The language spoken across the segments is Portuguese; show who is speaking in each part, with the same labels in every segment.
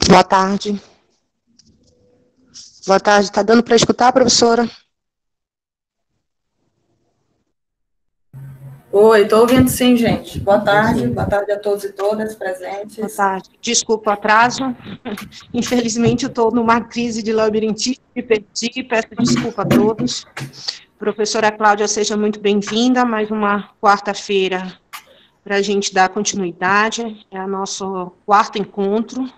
Speaker 1: Boa tarde. Boa tarde. Está dando para escutar, professora?
Speaker 2: Oi, estou ouvindo sim, gente. Boa tarde a todos e todas presentes.
Speaker 1: Boa tarde. Desculpa o atraso. Infelizmente, eu estou numa crise de labirintite, me perdi, peço desculpa a todos. Professora Cláudia, seja muito bem-vinda. Mais uma quarta-feira para a gente dar continuidade. É o nosso quarto encontro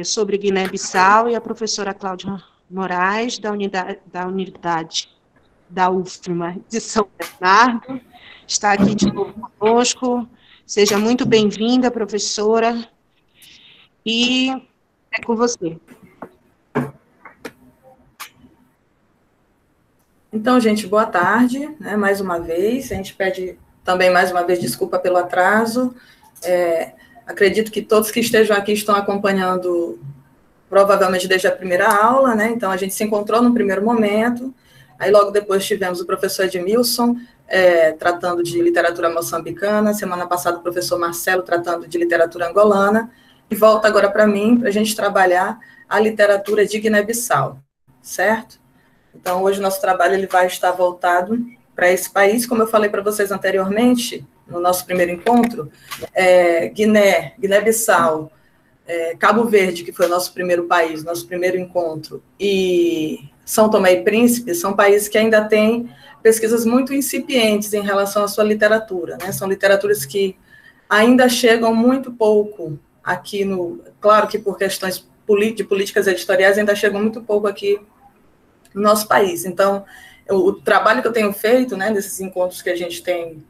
Speaker 1: sobre Guiné-Bissau, e a professora Cláudia Moraes, da unidade da UFMA de São Bernardo, está aqui de novo conosco. Seja muito bem-vinda, professora, e é com você.
Speaker 2: Então, gente, boa tarde, né, mais uma vez. A gente pede também, mais uma vez, desculpa pelo atraso. Acredito que todos que estejam aqui estão acompanhando, provavelmente desde a primeira aula, né? Então, a gente se encontrou no primeiro momento, aí logo depois tivemos o professor Edmilson, tratando de literatura moçambicana, semana passada o professor Marcelo tratando de literatura angolana, e volta agora para mim, para a gente trabalhar a literatura de Guiné-Bissau, certo? Então, hoje o nosso trabalho ele vai estar voltado para esse país, como eu falei para vocês anteriormente, no nosso primeiro encontro, Guiné-Bissau, Cabo Verde, que foi o nosso primeiro país, nosso primeiro encontro, e São Tomé e Príncipe, são países que ainda têm pesquisas muito incipientes em relação à sua literatura, né? São literaturas que ainda chegam muito pouco aqui claro que por questões de políticas editoriais ainda chegam muito pouco aqui no nosso país. Então, o trabalho que eu tenho feito, né, nesses encontros que a gente tem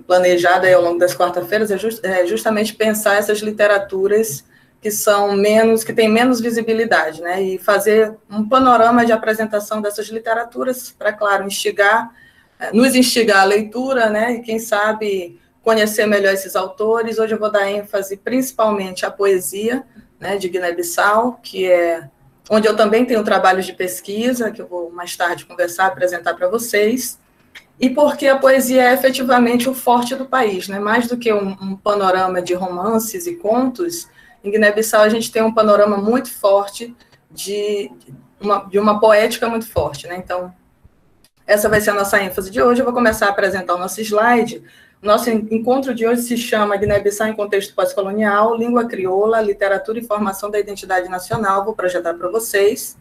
Speaker 2: planejado aí ao longo das quarta-feiras é justamente pensar essas literaturas que têm menos visibilidade, né, e fazer um panorama de apresentação dessas literaturas para, claro, nos instigar a leitura, né, e quem sabe conhecer melhor esses autores. Hoje eu vou dar ênfase principalmente à poesia, né, de Guiné-Bissau, que é onde eu também tenho trabalhos de pesquisa, que eu vou mais tarde conversar, apresentar para vocês, e porque a poesia é efetivamente o forte do país, né? Mais do que um panorama de romances e contos, em Guiné-Bissau a gente tem um panorama muito forte de uma poética muito forte, né? Então, essa vai ser a nossa ênfase de hoje. Eu vou começar a apresentar o nosso slide. Nosso encontro de hoje se chama Guiné-Bissau em Contexto Pós-Colonial, Língua Crioula, Literatura e Formação da Identidade Nacional. Vou projetar para vocês.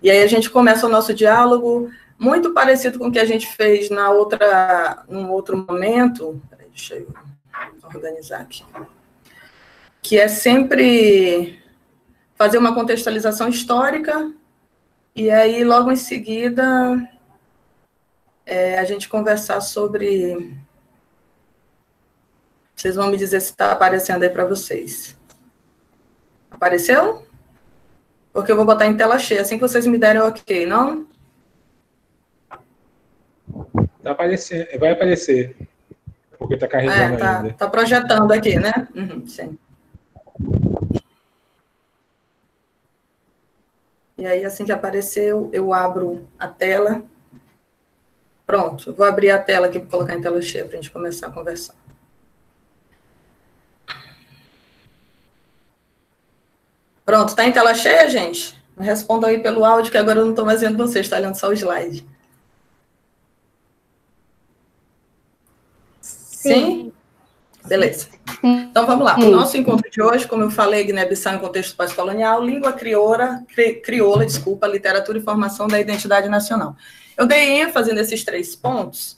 Speaker 2: E aí a gente começa o nosso diálogo, muito parecido com o que a gente fez num outro momento. Deixa eu organizar aqui. Que é sempre fazer uma contextualização histórica, e aí, logo em seguida, a gente conversar sobre... Vocês vão me dizer se está aparecendo aí para vocês. Apareceu? Porque eu vou botar em tela cheia, assim que vocês me derem o ok, não?
Speaker 3: Tá aparecendo, vai aparecer, porque está carregando ainda.
Speaker 2: Está projetando aqui, né? Sim. E aí, assim que apareceu, eu abro a tela. Pronto, eu vou abrir a tela aqui para colocar em tela cheia, para a gente começar a conversar. Pronto, está em tela cheia, gente? Respondam aí pelo áudio, que agora eu não estou mais vendo vocês, está olhando só o slide. Sim? Beleza. Então, vamos lá. O nosso encontro de hoje, como eu falei, Guiné-Bissau em Contexto Pós-Colonial, Língua Crioula, Literatura e Formação da Identidade Nacional. Eu dei ênfase nesses 3 pontos,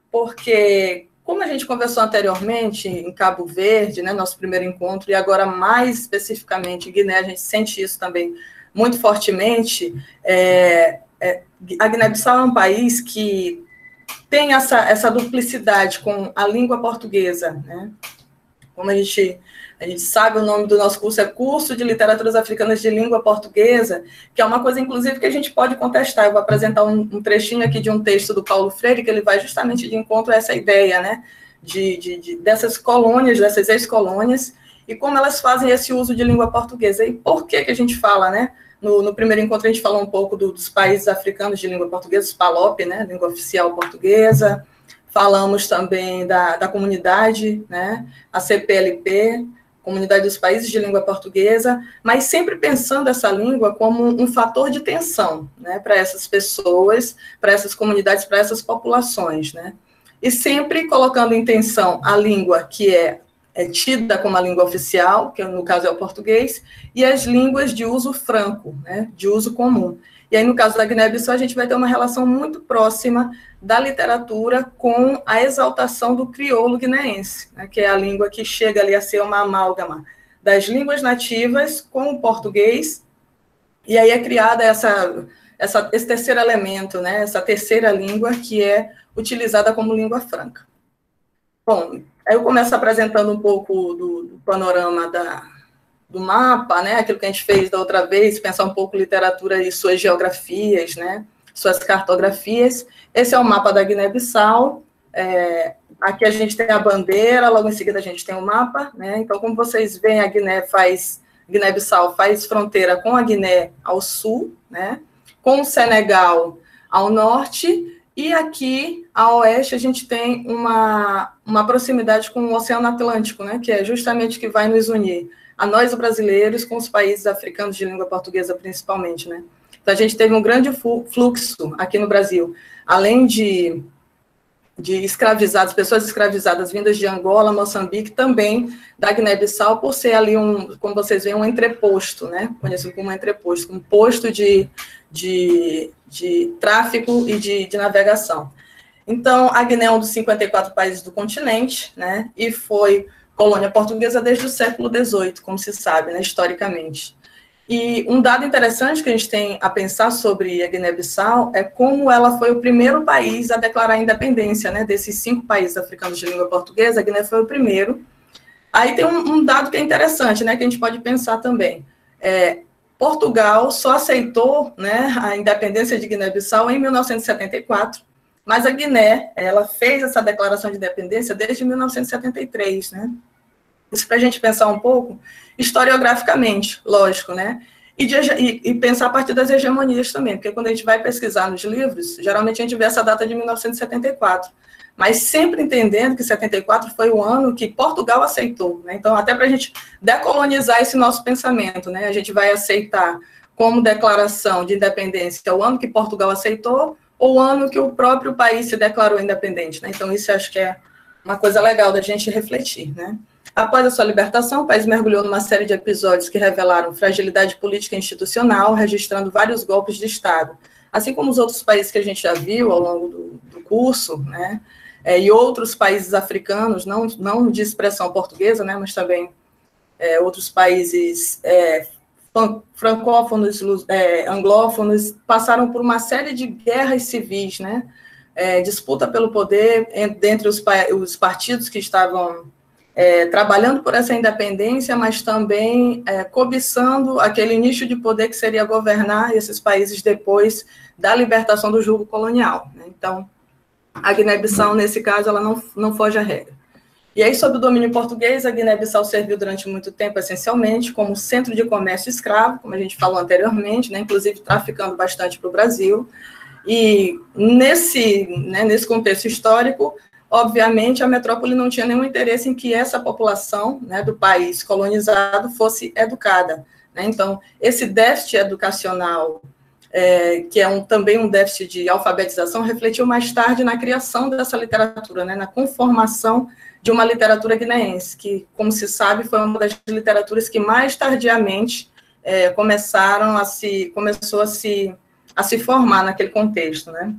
Speaker 2: porque, como a gente conversou anteriormente em Cabo Verde, né, nosso primeiro encontro, e agora mais especificamente em Guiné, a gente sente isso também muito fortemente, a Guiné-Bissau é um país que tem essa duplicidade com a língua portuguesa, né? Como a gente sabe, o nome do nosso curso é Curso de Literaturas Africanas de Língua Portuguesa, que é uma coisa, inclusive, que a gente pode contestar. Eu vou apresentar um trechinho aqui de um texto do Paulo Freire, que ele vai justamente de encontro a essa ideia, né? Dessas colônias, dessas ex-colônias, e como elas fazem esse uso de língua portuguesa. E por que a gente fala, né? No primeiro encontro, a gente falou um pouco dos países africanos de língua portuguesa, os PALOP, né? Língua oficial portuguesa. Falamos também da comunidade, né? A CPLP, comunidade dos países de língua portuguesa, mas sempre pensando essa língua como um fator de tensão, né, para essas pessoas, para essas comunidades, para essas populações, né, e sempre colocando em tensão a língua que é tida como a língua oficial, que no caso é o português, e as línguas de uso franco, né, de uso comum. E aí, no caso da Guiné-Bissau, a gente vai ter uma relação muito próxima da literatura com a exaltação do crioulo guineense, né, que é a língua que chega ali a ser uma amálgama das línguas nativas com o português, e aí é criada esse terceiro elemento, né, essa terceira língua que é utilizada como língua franca. Bom, aí eu começo apresentando um pouco do panorama do mapa, né, aquilo que a gente fez da outra vez, pensar um pouco literatura e suas geografias, né, suas cartografias. Esse é o mapa da Guiné-Bissau, aqui a gente tem a bandeira, logo em seguida a gente tem o mapa, né, então como vocês veem, a Guiné-Bissau faz fronteira com a Guiné ao sul, né, com o Senegal ao norte, e aqui, a oeste, a gente tem uma proximidade com o Oceano Atlântico, né, que é justamente o que vai nos unir, a nós brasileiros, com os países africanos de língua portuguesa, principalmente, né. Então, a gente teve um grande fluxo aqui no Brasil, além de escravizados, pessoas escravizadas vindas de Angola, Moçambique, também da Guiné-Bissau, por ser ali como vocês veem, um entreposto, né, conhecido como um entreposto, um posto de tráfico e de navegação. Então, a Guiné é um dos 54 países do continente, né, e foi colônia portuguesa desde o século XVIII, como se sabe, né, historicamente. E um dado interessante que a gente tem a pensar sobre a Guiné-Bissau é como ela foi o primeiro país a declarar a independência, né, desses 5 países africanos de língua portuguesa, a Guiné foi o primeiro. Aí tem um dado que é interessante, né, que a gente pode pensar também. Portugal só aceitou, né, a independência de Guiné-Bissau em 1974, mas a Guiné, ela fez essa declaração de independência desde 1973, né? Isso para a gente pensar um pouco historiograficamente, lógico, né? E pensar a partir das hegemonias também, porque quando a gente vai pesquisar nos livros, geralmente a gente vê essa data de 1974, mas sempre entendendo que 74 foi o ano que Portugal aceitou, né? Então, até para a gente decolonizar esse nosso pensamento, né? A gente vai aceitar como declaração de independência o ano que Portugal aceitou ou o ano que o próprio país se declarou independente, né? Então, isso acho que é uma coisa legal da gente refletir, né? Após a sua libertação, o país mergulhou numa série de episódios que revelaram fragilidade política e institucional, registrando vários golpes de Estado, assim como os outros países que a gente já viu ao longo do curso, né? E outros países africanos, não de expressão portuguesa, né, mas também outros países francófonos, anglófonos, passaram por uma série de guerras civis, né, disputa pelo poder dentre os partidos que estavam trabalhando por essa independência, mas também cobiçando aquele nicho de poder que seria governar esses países depois da libertação do jugo colonial, né? Então, a Guiné-Bissau, nesse caso, ela não foge à regra. E aí, sob o domínio português, a Guiné-Bissau serviu durante muito tempo, essencialmente, como centro de comércio escravo, como a gente falou anteriormente, né, inclusive traficando bastante para o Brasil. E nesse contexto histórico, obviamente, a metrópole não tinha nenhum interesse em que essa população, né, do país colonizado fosse educada, né? Então, esse déficit educacional, que é também um déficit de alfabetização, refletiu mais tarde na criação dessa literatura, né, na conformação de uma literatura guineense, que, como se sabe, foi uma das literaturas que mais tardiamente começou a se formar naquele contexto, né?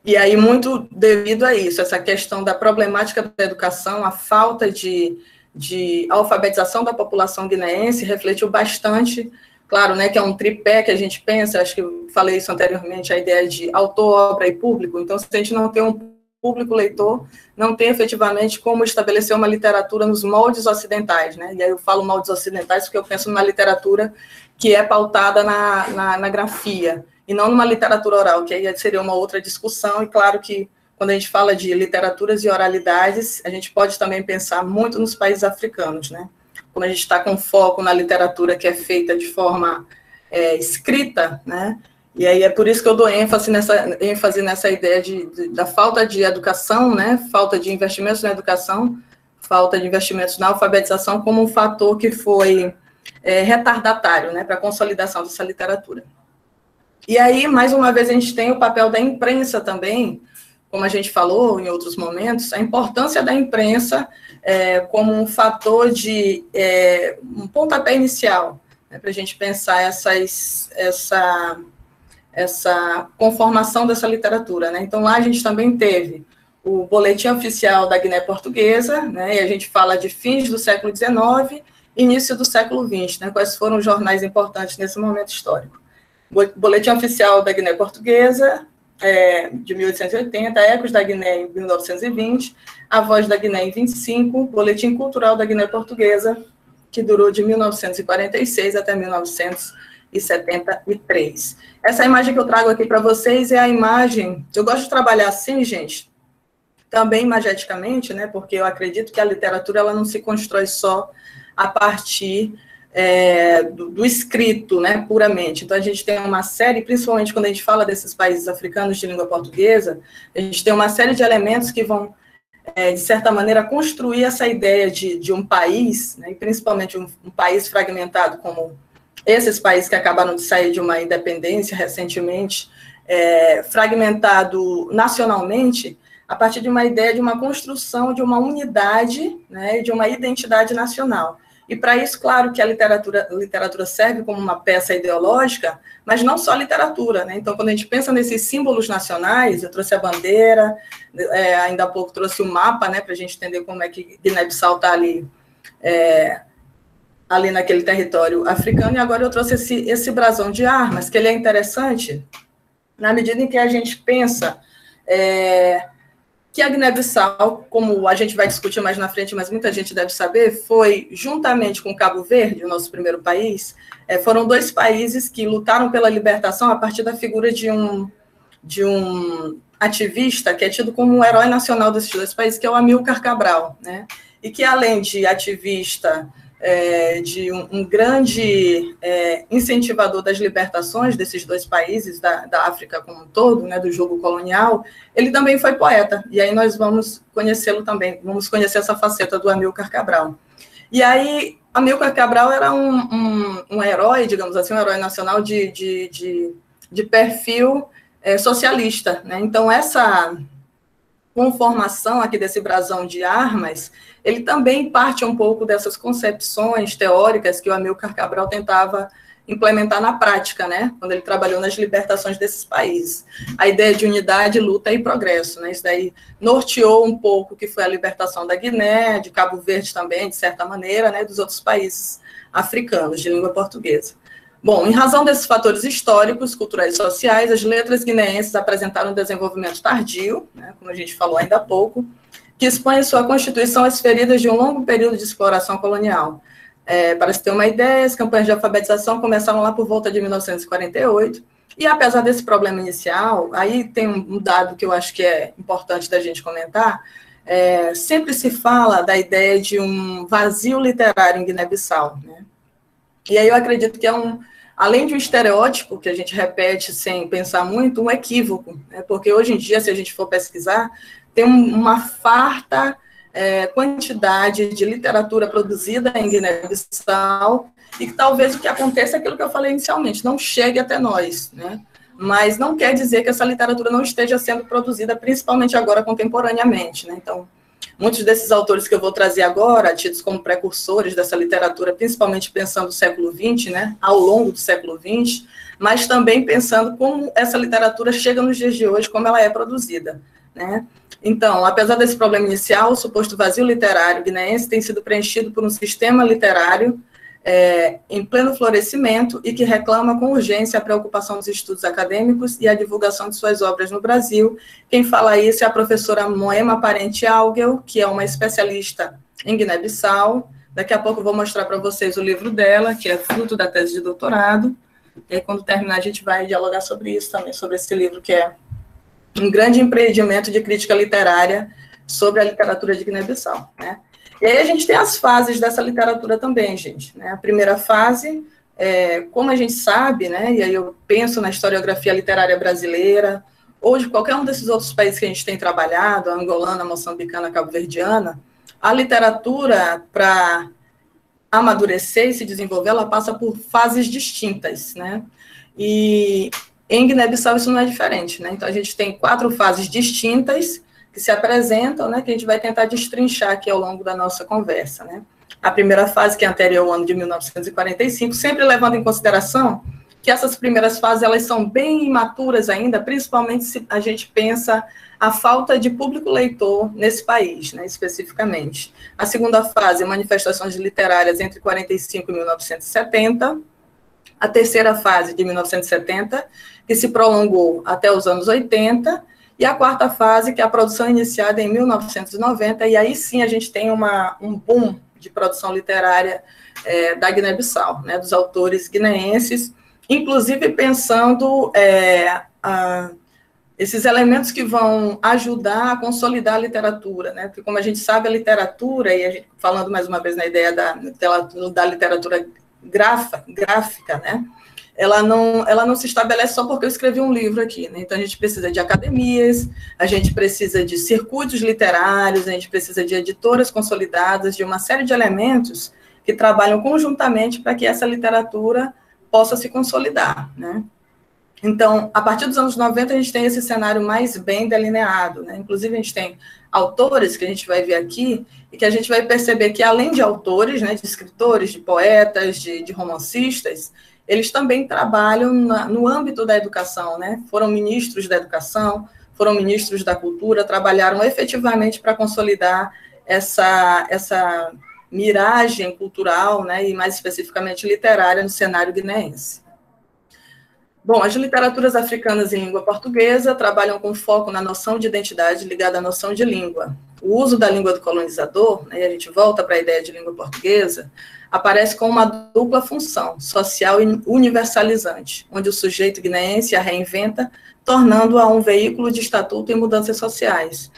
Speaker 2: E aí, muito devido a isso, essa questão da problemática da educação, a falta de alfabetização da população guineense refletiu bastante. Claro, né, que é um tripé que a gente pensa, acho que eu falei isso anteriormente, a ideia de autor, obra e público. Então, se a gente não tem um público leitor, não tem efetivamente como estabelecer uma literatura nos moldes ocidentais, né? E aí eu falo moldes ocidentais porque eu penso numa literatura que é pautada na grafia, e não numa literatura oral, que aí seria uma outra discussão. E claro que quando a gente fala de literaturas e oralidades, a gente pode também pensar muito nos países africanos, né? Quando a gente está com foco na literatura que é feita de forma escrita, né? E aí é por isso que eu dou ênfase nessa ideia da falta de educação, né? Falta de investimentos na educação, falta de investimentos na alfabetização como um fator que foi retardatário, né, para a consolidação dessa literatura. E aí, mais uma vez, a gente tem o papel da imprensa também, como a gente falou em outros momentos, a importância da imprensa como um fator de um pontapé inicial, né, para a gente pensar essa conformação dessa literatura, né? Então, lá a gente também teve o Boletim Oficial da Guiné Portuguesa, né, e a gente fala de fins do século XIX, início do século XX, né, quais foram os jornais importantes nesse momento histórico. Boletim Oficial da Guiné Portuguesa, de 1880, Ecos da Guiné em 1920, A Voz da Guiné em 25, Boletim Cultural da Guiné Portuguesa, que durou de 1946 até 1973. Essa imagem que eu trago aqui para vocês é a imagem, eu gosto de trabalhar assim, gente, também imageticamente, né, porque eu acredito que a literatura ela não se constrói só a partir do escrito, né, puramente. Então, a gente tem uma série, principalmente quando a gente fala desses países africanos de língua portuguesa, a gente tem uma série de elementos que vão, de certa maneira, construir essa ideia de um país, né, e principalmente um país fragmentado, como esses países que acabaram de sair de uma independência recentemente, fragmentado nacionalmente, a partir de uma ideia de uma construção de uma unidade, né, de uma identidade nacional. E para isso, claro que a literatura serve como uma peça ideológica, mas não só a literatura, né? Então, quando a gente pensa nesses símbolos nacionais, eu trouxe a bandeira, ainda há pouco trouxe o mapa, né, para a gente entender como é que Guiné-Bissau está ali, ali naquele território africano, e agora eu trouxe esse brasão de armas, que ele é interessante na medida em que a gente pensa que a Guiné-Bissau, como a gente vai discutir mais na frente, mas muita gente deve saber, foi, juntamente com Cabo Verde, o nosso primeiro país, foram dois países que lutaram pela libertação a partir da figura de um ativista que é tido como um herói nacional desses dois países, que é o Amílcar Cabral, né? E que, além de ativista, de um grande incentivador das libertações desses dois países, da África como um todo, né, do jogo colonial, ele também foi poeta, e aí nós vamos conhecê-lo também, vamos conhecer essa faceta do Amílcar Cabral. E aí, Amílcar Cabral era um herói, digamos assim, um herói nacional de perfil socialista, né? Então, essa conformação aqui desse brasão de armas, ele também parte um pouco dessas concepções teóricas que o Amílcar Cabral tentava implementar na prática, né, quando ele trabalhou nas libertações desses países. A ideia de unidade, luta e progresso, né, isso daí norteou um pouco o que foi a libertação da Guiné, de Cabo Verde também, de certa maneira, né, dos outros países africanos de língua portuguesa. Bom, em razão desses fatores históricos, culturais e sociais, as letras guineenses apresentaram um desenvolvimento tardio, né, como a gente falou ainda há pouco, que expõe sua constituição às feridas de um longo período de exploração colonial. Para se ter uma ideia, as campanhas de alfabetização começaram lá por volta de 1948, e apesar desse problema inicial, aí tem um dado que eu acho que é importante da gente comentar, sempre se fala da ideia de um vazio literário em Guiné-Bissau, né? E aí eu acredito que além de um estereótipo que a gente repete sem pensar muito, um equívoco, né? Porque hoje em dia, se a gente for pesquisar, tem uma farta quantidade de literatura produzida em Guiné-Bissau, e que talvez o que aconteça é aquilo que eu falei inicialmente, não chegue até nós, né? Mas não quer dizer que essa literatura não esteja sendo produzida, principalmente agora, contemporaneamente, né? Então, muitos desses autores que eu vou trazer agora, tidos como precursores dessa literatura, principalmente pensando no século XX, né, ao longo do século XX, mas também pensando como essa literatura chega nos dias de hoje, como ela é produzida, né? Então, apesar desse problema inicial, o suposto vazio literário guineense tem sido preenchido por um sistema literário em pleno florescimento e que reclama com urgência a preocupação dos estudos acadêmicos e a divulgação de suas obras no Brasil. Quem fala isso é a professora Moema Parente Augel, que é uma especialista em Guiné-Bissau. Daqui a pouco eu vou mostrar para vocês o livro dela, que é fruto da tese de doutorado. E aí, quando terminar, a gente vai dialogar sobre isso também, sobre esse livro, que é um grande empreendimento de crítica literária sobre a literatura de Guiné-Bissau, né? E aí a gente tem as fases dessa literatura também, gente, né? A primeira fase, como a gente sabe, né, e aí eu penso na historiografia literária brasileira, ou de qualquer um desses outros países que a gente tem trabalhado, a angolana, a moçambicana, a cabo-verdiana, A literatura, para amadurecer e se desenvolver, ela passa por fases distintas, né? E em Guiné-Bissau isso não é diferente, né? Então, a gente tem 4 fases distintas que se apresentam, né, que a gente vai tentar destrinchar aqui ao longo da nossa conversa, né? A primeira fase, que é anterior ao ano de 1945, sempre levando em consideração que essas primeiras fases, elas são bem imaturas ainda, principalmente se a gente pensa a falta de público leitor nesse país, né, especificamente. A segunda fase, manifestações literárias entre 45 e 1970. A terceira fase, de 1970, que se prolongou até os anos 80, e a quarta fase, que é a produção iniciada em 1990, e aí sim a gente tem um boom de produção literária da Guiné-Bissau, né, dos autores guineenses, inclusive pensando esses elementos que vão ajudar a consolidar a literatura, né, porque como a gente sabe, a literatura, e a gente, falando mais uma vez na ideia da literatura gráfica, né, ela não se estabelece só porque eu escrevi um livro aqui, né? Então a gente precisa de academias, a gente precisa de circuitos literários, a gente precisa de editoras consolidadas, de uma série de elementos que trabalham conjuntamente para que essa literatura possa se consolidar, né? Então, a partir dos anos 90, a gente tem esse cenário mais bem delineado, né? Inclusive, a gente tem autores que a gente vai ver aqui, e que a gente vai perceber que, além de autores, né, de escritores, de poetas, de romancistas, eles também trabalham no âmbito da educação, né? Foram ministros da educação, foram ministros da cultura, trabalharam efetivamente para consolidar essa miragem cultural, né, e mais especificamente literária no cenário guineense. Bom, as literaturas africanas em língua portuguesa trabalham com foco na noção de identidade ligada à noção de língua. O uso da língua do colonizador, né, e a gente volta para a ideia de língua portuguesa, aparece com uma dupla função, social e universalizante, onde o sujeito guineense a reinventa, tornando-a um veículo de estatuto e mudanças sociais.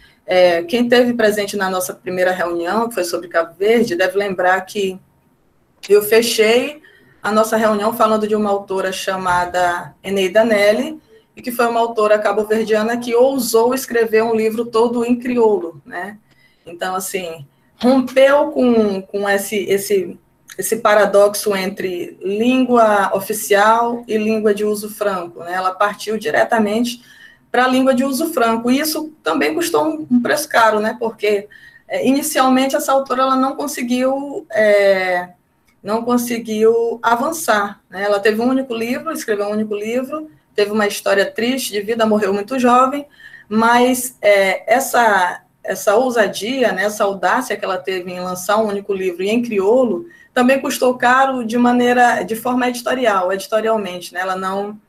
Speaker 2: Quem esteve presente na nossa primeira reunião, que foi sobre Cabo Verde, deve lembrar que eu fechei a nossa reunião falando de uma autora chamada Eneida Nelly, e que foi uma autora cabo-verdiana que ousou escrever um livro todo em crioulo, né? Então, assim, rompeu com esse paradoxo entre língua oficial e língua de uso franco, né? Ela partiu diretamente para a língua de uso franco, e isso também custou um preço caro, né? Porque, inicialmente, essa autora ela não conseguiu avançar, né? Ela teve um único livro, escreveu um único livro, teve uma história triste de vida, morreu muito jovem, mas essa ousadia, né, essa audácia que ela teve em lançar um único livro e em crioulo, também custou caro de forma editorialmente, né? Ela não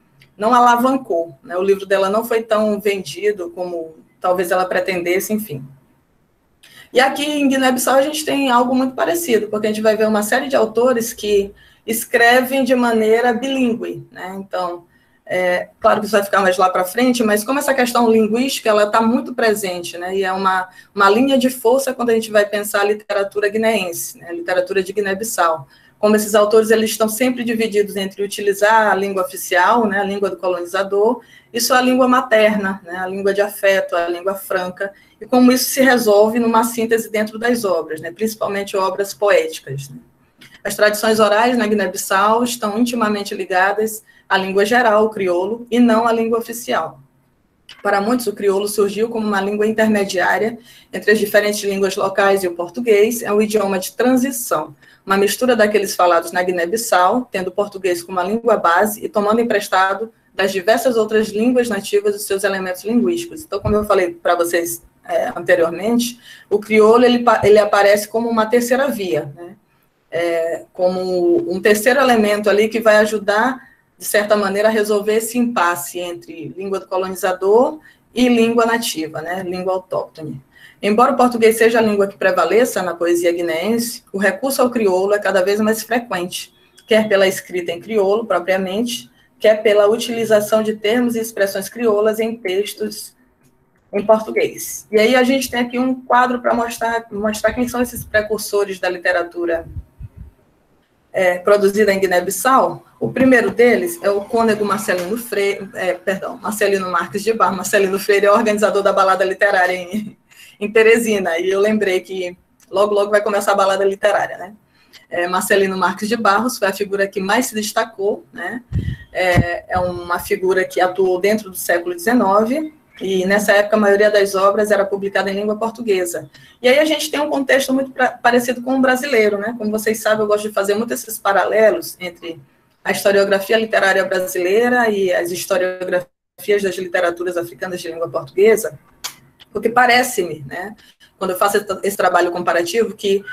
Speaker 2: alavancou, né? O livro dela não foi tão vendido como talvez ela pretendesse, enfim. E aqui em Guiné-Bissau a gente tem algo muito parecido, porque a gente vai ver uma série de autores que escrevem de maneira bilíngue, né? Então, claro que isso vai ficar mais lá para frente, mas como essa questão linguística ela está muito presente, né? E é uma linha de força quando a gente vai pensar a literatura guineense, né? A literatura de Guiné-Bissau. Como esses autores eles estão sempre divididos entre utilizar a língua oficial, né, a língua do colonizador, e sua língua materna, né, a língua de afeto, a língua franca, e como isso se resolve numa síntese dentro das obras, né, principalmente obras poéticas, né. As tradições orais na Guiné-Bissau estão intimamente ligadas à língua geral, o crioulo, e não à língua oficial. Para muitos, o crioulo surgiu como uma língua intermediária entre as diferentes línguas locais e o português, é um idioma de transição, uma mistura daqueles falados na Guiné-Bissau, tendo o português como uma língua base e tomando emprestado das diversas outras línguas nativas os seus elementos linguísticos. Então, como eu falei para vocês anteriormente, o crioulo ele aparece como uma terceira via, né? Como um terceiro elemento ali que vai ajudar, de certa maneira, a resolver esse impasse entre língua do colonizador e língua nativa, né? Língua autóctone. Embora o português seja a língua que prevaleça na poesia guineense, o recurso ao crioulo é cada vez mais frequente, quer pela escrita em crioulo, propriamente, quer pela utilização de termos e expressões crioulas em textos em português. E aí a gente tem aqui um quadro para mostrar quem são esses precursores da literatura produzida em Guiné-Bissau. O primeiro deles é o cônego Marcelino Marques de Bar. Marcelino Freire é o organizador da balada literária em Teresina, e eu lembrei que logo, logo vai começar a balada literária, né? Marcelino Marques de Barros foi a figura que mais se destacou, né? É uma figura que atuou dentro do século XIX, e nessa época a maioria das obras era publicada em língua portuguesa. E aí a gente tem um contexto muito parecido com o brasileiro, né? Como vocês sabem, eu gosto de fazer muitos esses paralelos entre a historiografia literária brasileira e as historiografias das literaturas africanas de língua portuguesa, porque parece-me, né, quando eu faço esse trabalho comparativo, que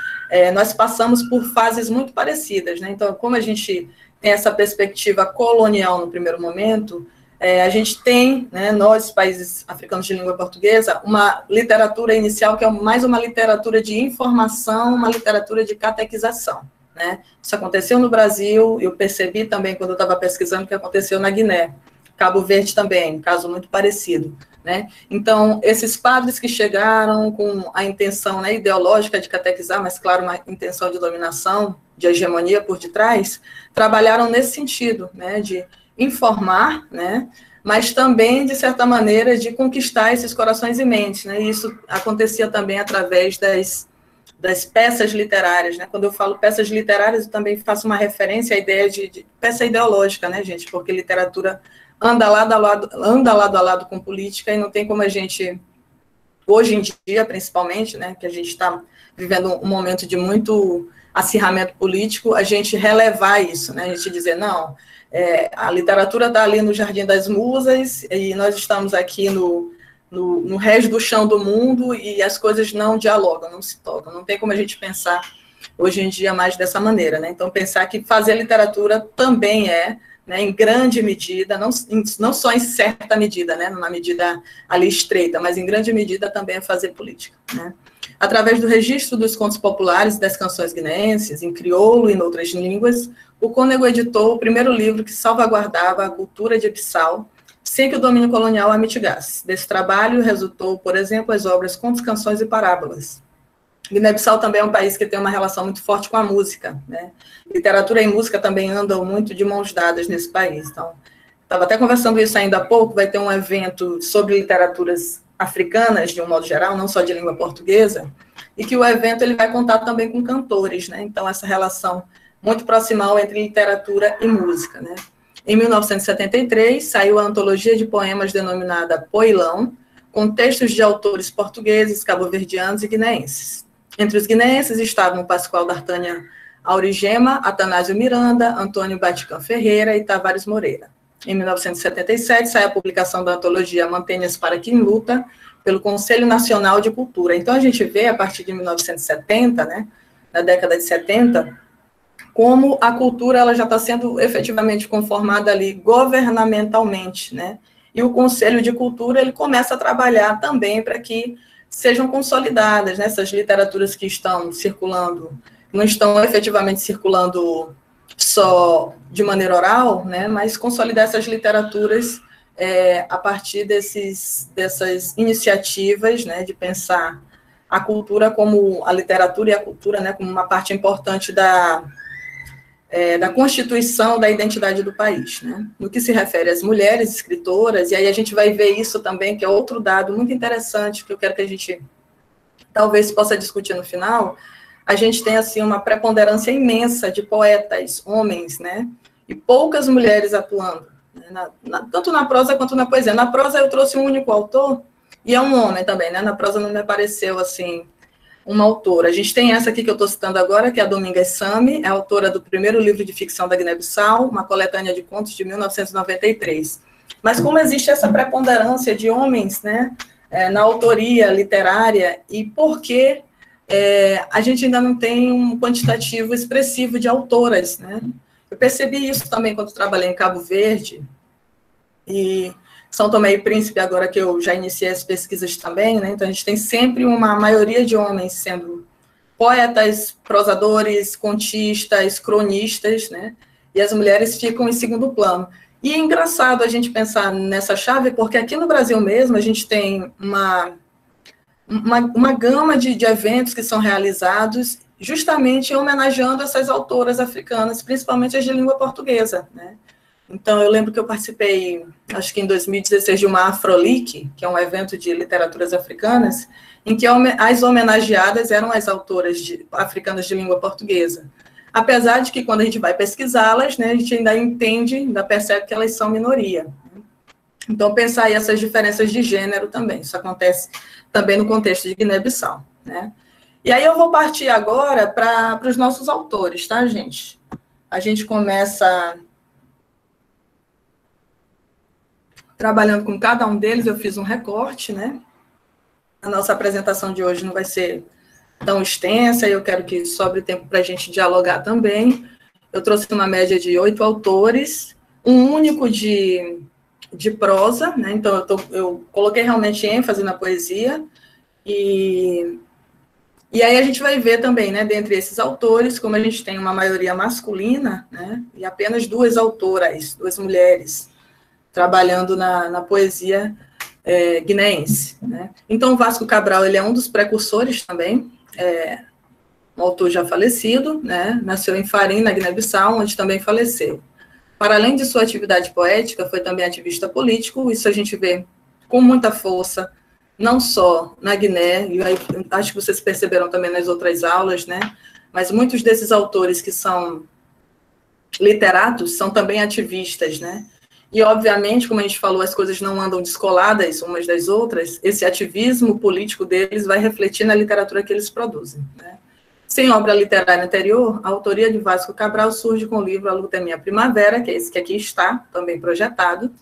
Speaker 2: nós passamos por fases muito parecidas, né? Então, como a gente tem essa perspectiva colonial no primeiro momento, a gente tem, né, nós, países africanos de língua portuguesa, uma literatura inicial que é mais uma literatura de informação, uma literatura de catequização, né? Isso aconteceu no Brasil, eu percebi também quando eu estava pesquisando que aconteceu na Guiné, Cabo Verde também, um caso muito parecido, né? Então, esses padres que chegaram com a intenção, né, ideológica de catequizar, mas, claro, uma intenção de dominação, de hegemonia por detrás, trabalharam nesse sentido, né, de informar, né, mas também, de certa maneira, de conquistar esses corações e mentes, né? E isso acontecia também através das peças literárias, né? Quando eu falo peças literárias, eu também faço uma referência à ideia de peça ideológica, né, gente? Porque literatura anda lado a lado com política, e não tem como a gente, hoje em dia, principalmente, né, que a gente está vivendo um momento de muito acirramento político, a gente relevar isso, né, a gente dizer, não, a literatura está ali no Jardim das Musas, e nós estamos aqui no resto do chão do mundo, e as coisas não dialogam, não se tocam, não tem como a gente pensar hoje em dia mais dessa maneira, né? Então, pensar que fazer literatura também né, em grande medida, não só em certa medida, né, numa medida ali estreita, mas em grande medida também é fazer política, né? Através do registro dos contos populares e das canções guineenses, em crioulo e em outras línguas, o Cônego editou o primeiro livro que salvaguardava a cultura de Bissau, sem que o domínio colonial a mitigasse. Desse trabalho resultou, por exemplo, as obras Contos, Canções e Parábolas. Guiné-Bissau também é um país que tem uma relação muito forte com a música, né? Literatura e música também andam muito de mãos dadas nesse país. Então, estava até conversando isso ainda há pouco, vai ter um evento sobre literaturas africanas, de um modo geral, não só de língua portuguesa, e que o evento ele vai contar também com cantores, né? Então, essa relação muito proximal entre literatura e música, né? Em 1973, saiu a antologia de poemas denominada Poilão, com textos de autores portugueses, cabo-verdianos e guineenses. Entre os guineenses estavam Pascoal d'Artagnan Aurigema, Atanásio Miranda, Antônio Batican Ferreira e Tavares Moreira. Em 1977, sai a publicação da antologia Mantenhas para quem luta, pelo Conselho Nacional de Cultura. Então, a gente vê, a partir de 1970, né, na década de 70, como a cultura ela já está sendo efetivamente conformada ali governamentalmente, né? E o Conselho de Cultura ele começa a trabalhar também para que sejam consolidadas, né, essas literaturas que estão circulando, não estão efetivamente circulando só de maneira oral, né, mas consolidar essas literaturas a partir dessas iniciativas, né, de pensar a cultura como a literatura e a cultura, né, como uma parte importante da constituição da identidade do país, né? No que se refere às mulheres escritoras, e aí a gente vai ver isso também, que é outro dado muito interessante, que eu quero que a gente talvez possa discutir no final. A gente tem, assim, uma preponderância imensa de poetas, homens, né? E poucas mulheres atuando, né? Tanto na prosa quanto na poesia. Na prosa eu trouxe um único autor, e é um homem também, né? Na prosa não me apareceu, assim, uma autora. A gente tem essa aqui que eu estou citando agora, que é a Domingas Sami, é autora do primeiro livro de ficção da Guiné-Bissau, uma coletânea de contos de 1993. Mas como existe essa preponderância de homens, né, na autoria literária, e por que a gente ainda não tem um quantitativo expressivo de autoras, né? Eu percebi isso também quando trabalhei em Cabo Verde, e São Tomé e Príncipe, agora que eu já iniciei as pesquisas também, né? Então a gente tem sempre uma maioria de homens sendo poetas, prosadores, contistas, cronistas, né? E as mulheres ficam em segundo plano. E é engraçado a gente pensar nessa chave, porque aqui no Brasil mesmo a gente tem uma gama de eventos que são realizados justamente homenageando essas autoras africanas, principalmente as de língua portuguesa, né? Então, eu lembro que eu participei, acho que em 2016, de uma Afrolic, que é um evento de literaturas africanas, em que as homenageadas eram as autoras africanas de língua portuguesa. Apesar de que, quando a gente vai pesquisá-las, né, a gente ainda entende, ainda percebe que elas são minoria. Então, pensar aí essas diferenças de gênero também. Isso acontece também no contexto de Guiné-Bissau, né? E aí eu vou partir agora para os nossos autores, tá, gente? A gente começa trabalhando com cada um deles, eu fiz um recorte, né? A nossa apresentação de hoje não vai ser tão extensa, eu quero que sobre tempo para a gente dialogar também. Eu trouxe uma média de 8 autores, um único de prosa, né? Então eu coloquei realmente ênfase na poesia, e aí a gente vai ver também, né, dentre esses autores, como a gente tem uma maioria masculina, né, e apenas 2 autoras, 2 mulheres, trabalhando na poesia guineense, né? Então, o Vasco Cabral, ele é um dos precursores também, um autor já falecido, né, nasceu em Farim, na Guiné-Bissau, onde também faleceu. Para além de sua atividade poética, foi também ativista político, isso a gente vê com muita força, não só na Guiné, e aí, acho que vocês perceberam também nas outras aulas, né, mas muitos desses autores que são literatos são também ativistas, né, e, obviamente, como a gente falou, as coisas não andam descoladas umas das outras, esse ativismo político deles vai refletir na literatura que eles produzem, né. Sem obra literária anterior, a autoria de Vasco Cabral surge com o livro A Luta é Minha Primavera, que é esse que aqui está, também projetado,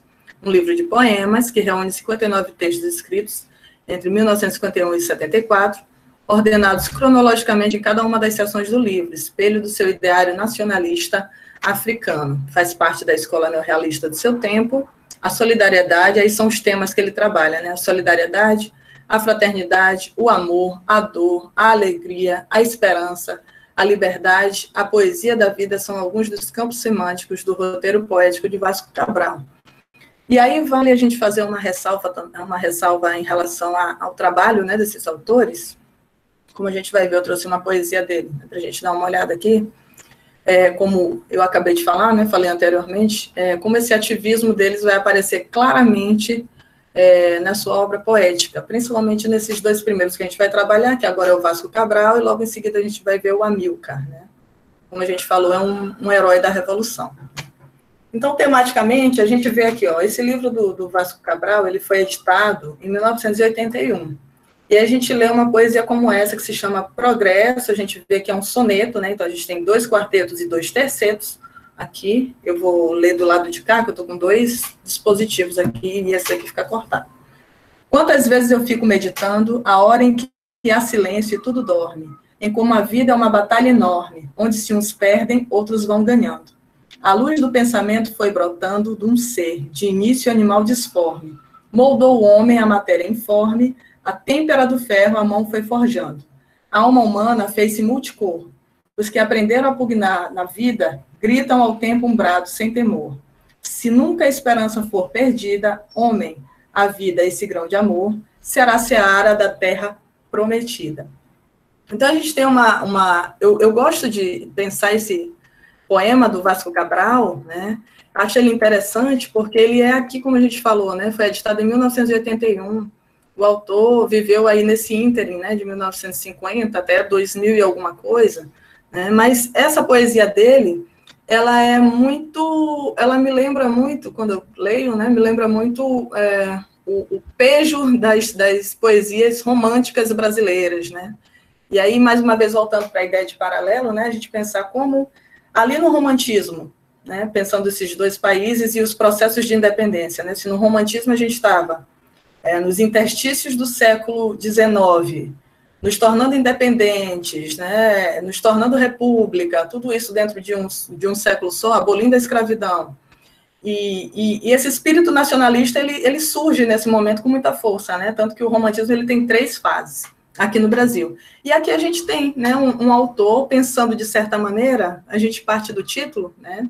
Speaker 2: um livro de poemas que reúne 59 textos escritos entre 1951 e 74, ordenados cronologicamente em cada uma das seções do livro, espelho do seu ideário nacionalista africano. Faz parte da escola neorrealista do seu tempo. A solidariedade, aí são os temas que ele trabalha, né? A solidariedade, a fraternidade, o amor, a dor, a alegria, a esperança, a liberdade, a poesia da vida são alguns dos campos semânticos do roteiro poético de Vasco Cabral. E aí vale a gente fazer uma ressalva em relação ao trabalho, né, desses autores. Como a gente vai ver, eu trouxe uma poesia dele, né, para a gente dar uma olhada aqui. Como eu acabei de falar, né, falei anteriormente, como esse ativismo deles vai aparecer claramente na sua obra poética, principalmente nesses 2 primeiros que a gente vai trabalhar, que agora é o Vasco Cabral, e logo em seguida a gente vai ver o Amilcar, né? Como a gente falou, é um herói da Revolução. Então, tematicamente, a gente vê aqui, ó, esse livro do Vasco Cabral, ele foi editado em 1981, e a gente lê uma poesia como essa, que se chama Progresso, a gente vê que é um soneto, né? Então a gente tem 2 quartetos e 2 tercetos, aqui, eu vou ler do lado de cá, que eu estou com 2 dispositivos aqui, e esse aqui fica cortado. Quantas vezes eu fico meditando a hora em que há silêncio e tudo dorme, em como a vida é uma batalha enorme, onde se uns perdem, outros vão ganhando. A luz do pensamento foi brotando de um ser, de início animal disforme, moldou o homem a matéria informe, a têmpera do ferro a mão foi forjando. A alma humana fez-se multicor. Os que aprenderam a pugnar na vida gritam ao tempo um brado sem temor. Se nunca a esperança for perdida, homem, a vida, esse grão de amor, será a seara da terra prometida. Então, a gente tem eu gosto de pensar esse poema do Vasco Cabral, né? Acho ele interessante porque ele é aqui, como a gente falou, né? Foi editado em 1981. O autor viveu aí nesse ínterim, né? De 1950 até 2000 e alguma coisa, né? Mas essa poesia dele, ela me lembra muito, quando eu leio, né? Me lembra muito o pejo das poesias românticas brasileiras, né? E aí, mais uma vez, voltando para a ideia de paralelo, né? A gente pensar como ali no romantismo, né, pensando esses 2 países e os processos de independência, né, se no romantismo a gente estava nos interstícios do século XIX, nos tornando independentes, né, nos tornando república, tudo isso dentro de um século só, abolindo a escravidão. E esse espírito nacionalista, ele surge nesse momento com muita força, né, tanto que o romantismo ele tem 3 fases. Aqui no Brasil. E aqui a gente tem, né, um autor pensando de certa maneira, a gente parte do título, né,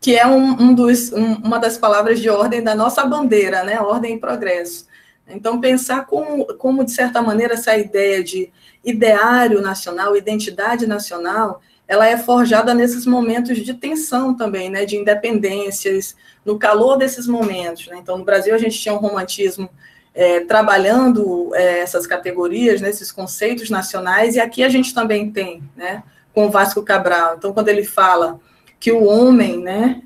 Speaker 2: que é uma das palavras de ordem da nossa bandeira, né, ordem e progresso. Então, pensar como de certa maneira, essa ideia de ideário nacional, identidade nacional, ela é forjada nesses momentos de tensão também, né, de independências, no calor desses momentos, né? Então, no Brasil, a gente tinha um romantismo trabalhando essas categorias, né, esses conceitos nacionais, e aqui a gente também tem, né, com o Vasco Cabral. Então, quando ele fala que o homem, né,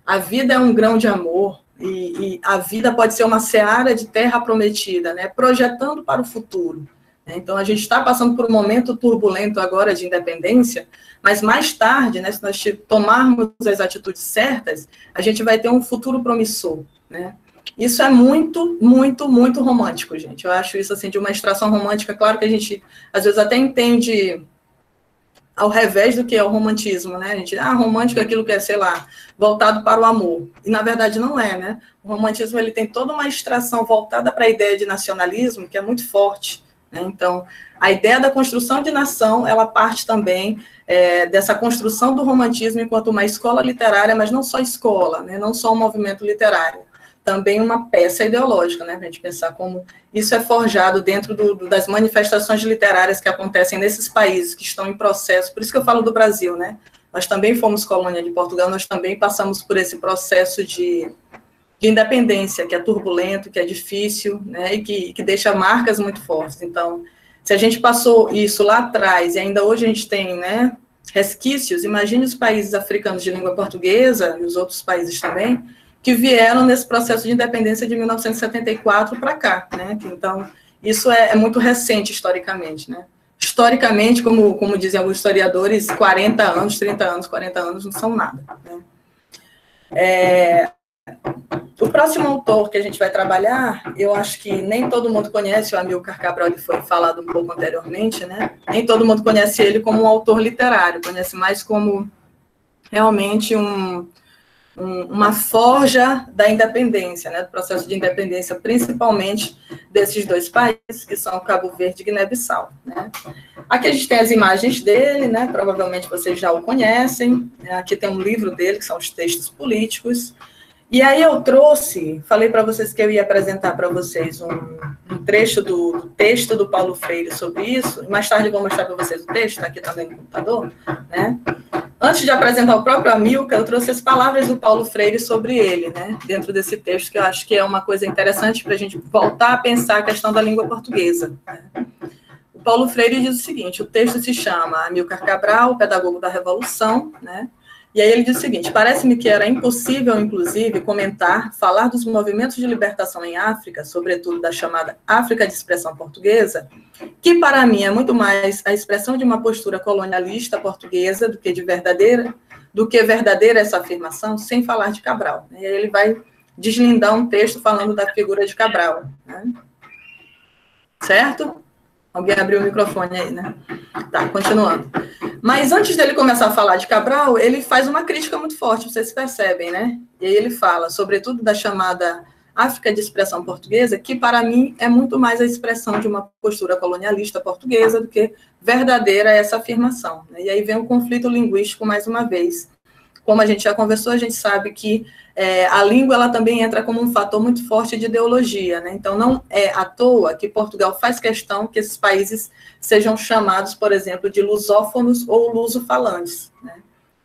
Speaker 2: a vida é um grão de amor, e a vida pode ser uma seara de terra prometida, né, projetando para o futuro. Então, a gente está passando por um momento turbulento agora de independência, mas mais tarde, né, se nós tomarmos as atitudes certas, a gente vai ter um futuro promissor, né? Isso é muito, muito, muito romântico, gente. Eu acho isso, assim, de uma extração romântica. Claro que a gente, às vezes, até entende ao revés do que é o romantismo, né? A gente, romântico é aquilo que é, sei lá, voltado para o amor. E, na verdade, não é, né? O romantismo, ele tem toda uma extração voltada para a ideia de nacionalismo, que é muito forte, né? Então, a ideia da construção de nação, ela parte também dessa construção do romantismo enquanto uma escola literária, mas não só escola, né? Não só um movimento literário, também uma peça ideológica, né, para a gente pensar como isso é forjado dentro das manifestações literárias que acontecem nesses países que estão em processo. Por isso que eu falo do Brasil, né? Nós também fomos colônia de Portugal, nós também passamos por esse processo de independência, que é turbulento, que é difícil, né, e que deixa marcas muito fortes. Então, se a gente passou isso lá atrás, e ainda hoje a gente tem, né, resquícios, imagine os países africanos de língua portuguesa, e os outros países também, que vieram nesse processo de independência de 1974 para cá, né? Então, isso é muito recente historicamente, né? Historicamente, como dizem alguns historiadores, 40 anos, 30 anos, 40 anos não são nada, né? O próximo autor que a gente vai trabalhar, eu acho que nem todo mundo conhece, o Amílcar Cabral, ele foi falado um pouco anteriormente, né? Nem todo mundo conhece ele como um autor literário, conhece mais como realmente uma forja da independência, né, do processo de independência, principalmente desses dois países, que são Cabo Verde e Guiné-Bissau, né. Aqui a gente tem as imagens dele, né, provavelmente vocês já o conhecem, aqui tem um livro dele, que são os textos políticos, e aí eu falei para vocês que eu ia apresentar para vocês um trecho do texto do Paulo Freire sobre isso, e mais tarde eu vou mostrar para vocês o texto, está aqui também no computador, né. Antes de apresentar o próprio Amílcar, eu trouxe as palavras do Paulo Freire sobre ele, né, dentro desse texto, que eu acho que é uma coisa interessante para a gente voltar a pensar a questão da língua portuguesa. Né. O Paulo Freire diz o seguinte, o texto se chama Amílcar Cabral, pedagogo da Revolução, né, e aí ele diz o seguinte, parece-me que era impossível, inclusive, falar dos movimentos de libertação em África, sobretudo da chamada África de expressão portuguesa, que para mim é muito mais a expressão de uma postura colonialista portuguesa do que verdadeira essa afirmação, sem falar de Cabral. E aí ele vai deslindar um texto falando da figura de Cabral. Né? Certo? Alguém abriu o microfone aí, né? Tá, continuando. Mas antes dele começar a falar de Cabral, ele faz uma crítica muito forte, vocês percebem, né? E aí ele fala, sobretudo, da chamada África de expressão portuguesa, que para mim é muito mais a expressão de uma postura colonialista portuguesa do que verdadeira essa afirmação. Né? E aí vem o conflito linguístico mais uma vez. Como a gente já conversou, a gente sabe que a língua ela também entra como um fator muito forte de ideologia, né? Então, não é à toa que Portugal faz questão que esses países sejam chamados, por exemplo, de lusófonos ou lusofalantes. Né?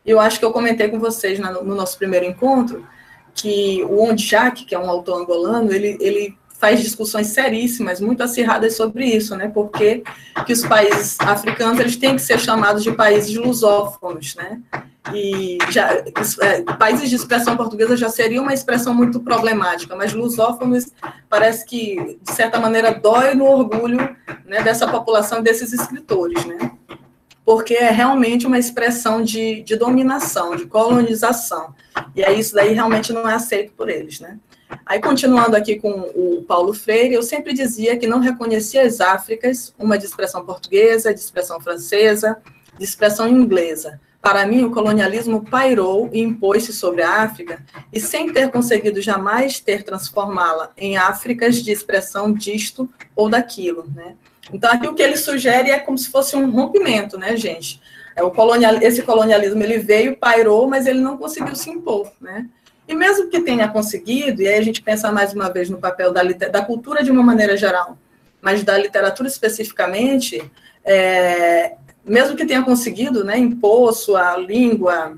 Speaker 2: E eu acho que eu comentei com vocês no nosso primeiro encontro que o Ondjak, que é um autor angolano, ele faz discussões seríssimas, muito acirradas sobre isso, né? Porque que os países africanos eles têm que ser chamados de países lusófonos, né? E países de expressão portuguesa já seria uma expressão muito problemática, mas lusófonos parece que, de certa maneira, dói no orgulho, né, dessa população, desses escritores, né? Porque é realmente uma expressão de dominação, de colonização, e aí isso daí realmente não é aceito por eles, né? Aí, continuando aqui com o Paulo Freire, eu sempre dizia que não reconhecia as Áfricas, uma de expressão portuguesa, de expressão francesa, de expressão inglesa. Para mim, o colonialismo pairou e impôs-se sobre a África, e sem ter conseguido jamais transformá-la em Áfricas de expressão disto ou daquilo, né? Então, aqui o que ele sugere é como se fosse um rompimento, né, gente? Esse colonialismo, ele veio, pairou, mas ele não conseguiu se impor, né? E mesmo que tenha conseguido, e aí a gente pensa mais uma vez no papel da cultura de uma maneira geral, mas da literatura especificamente, mesmo que tenha conseguido, né, impor sua língua,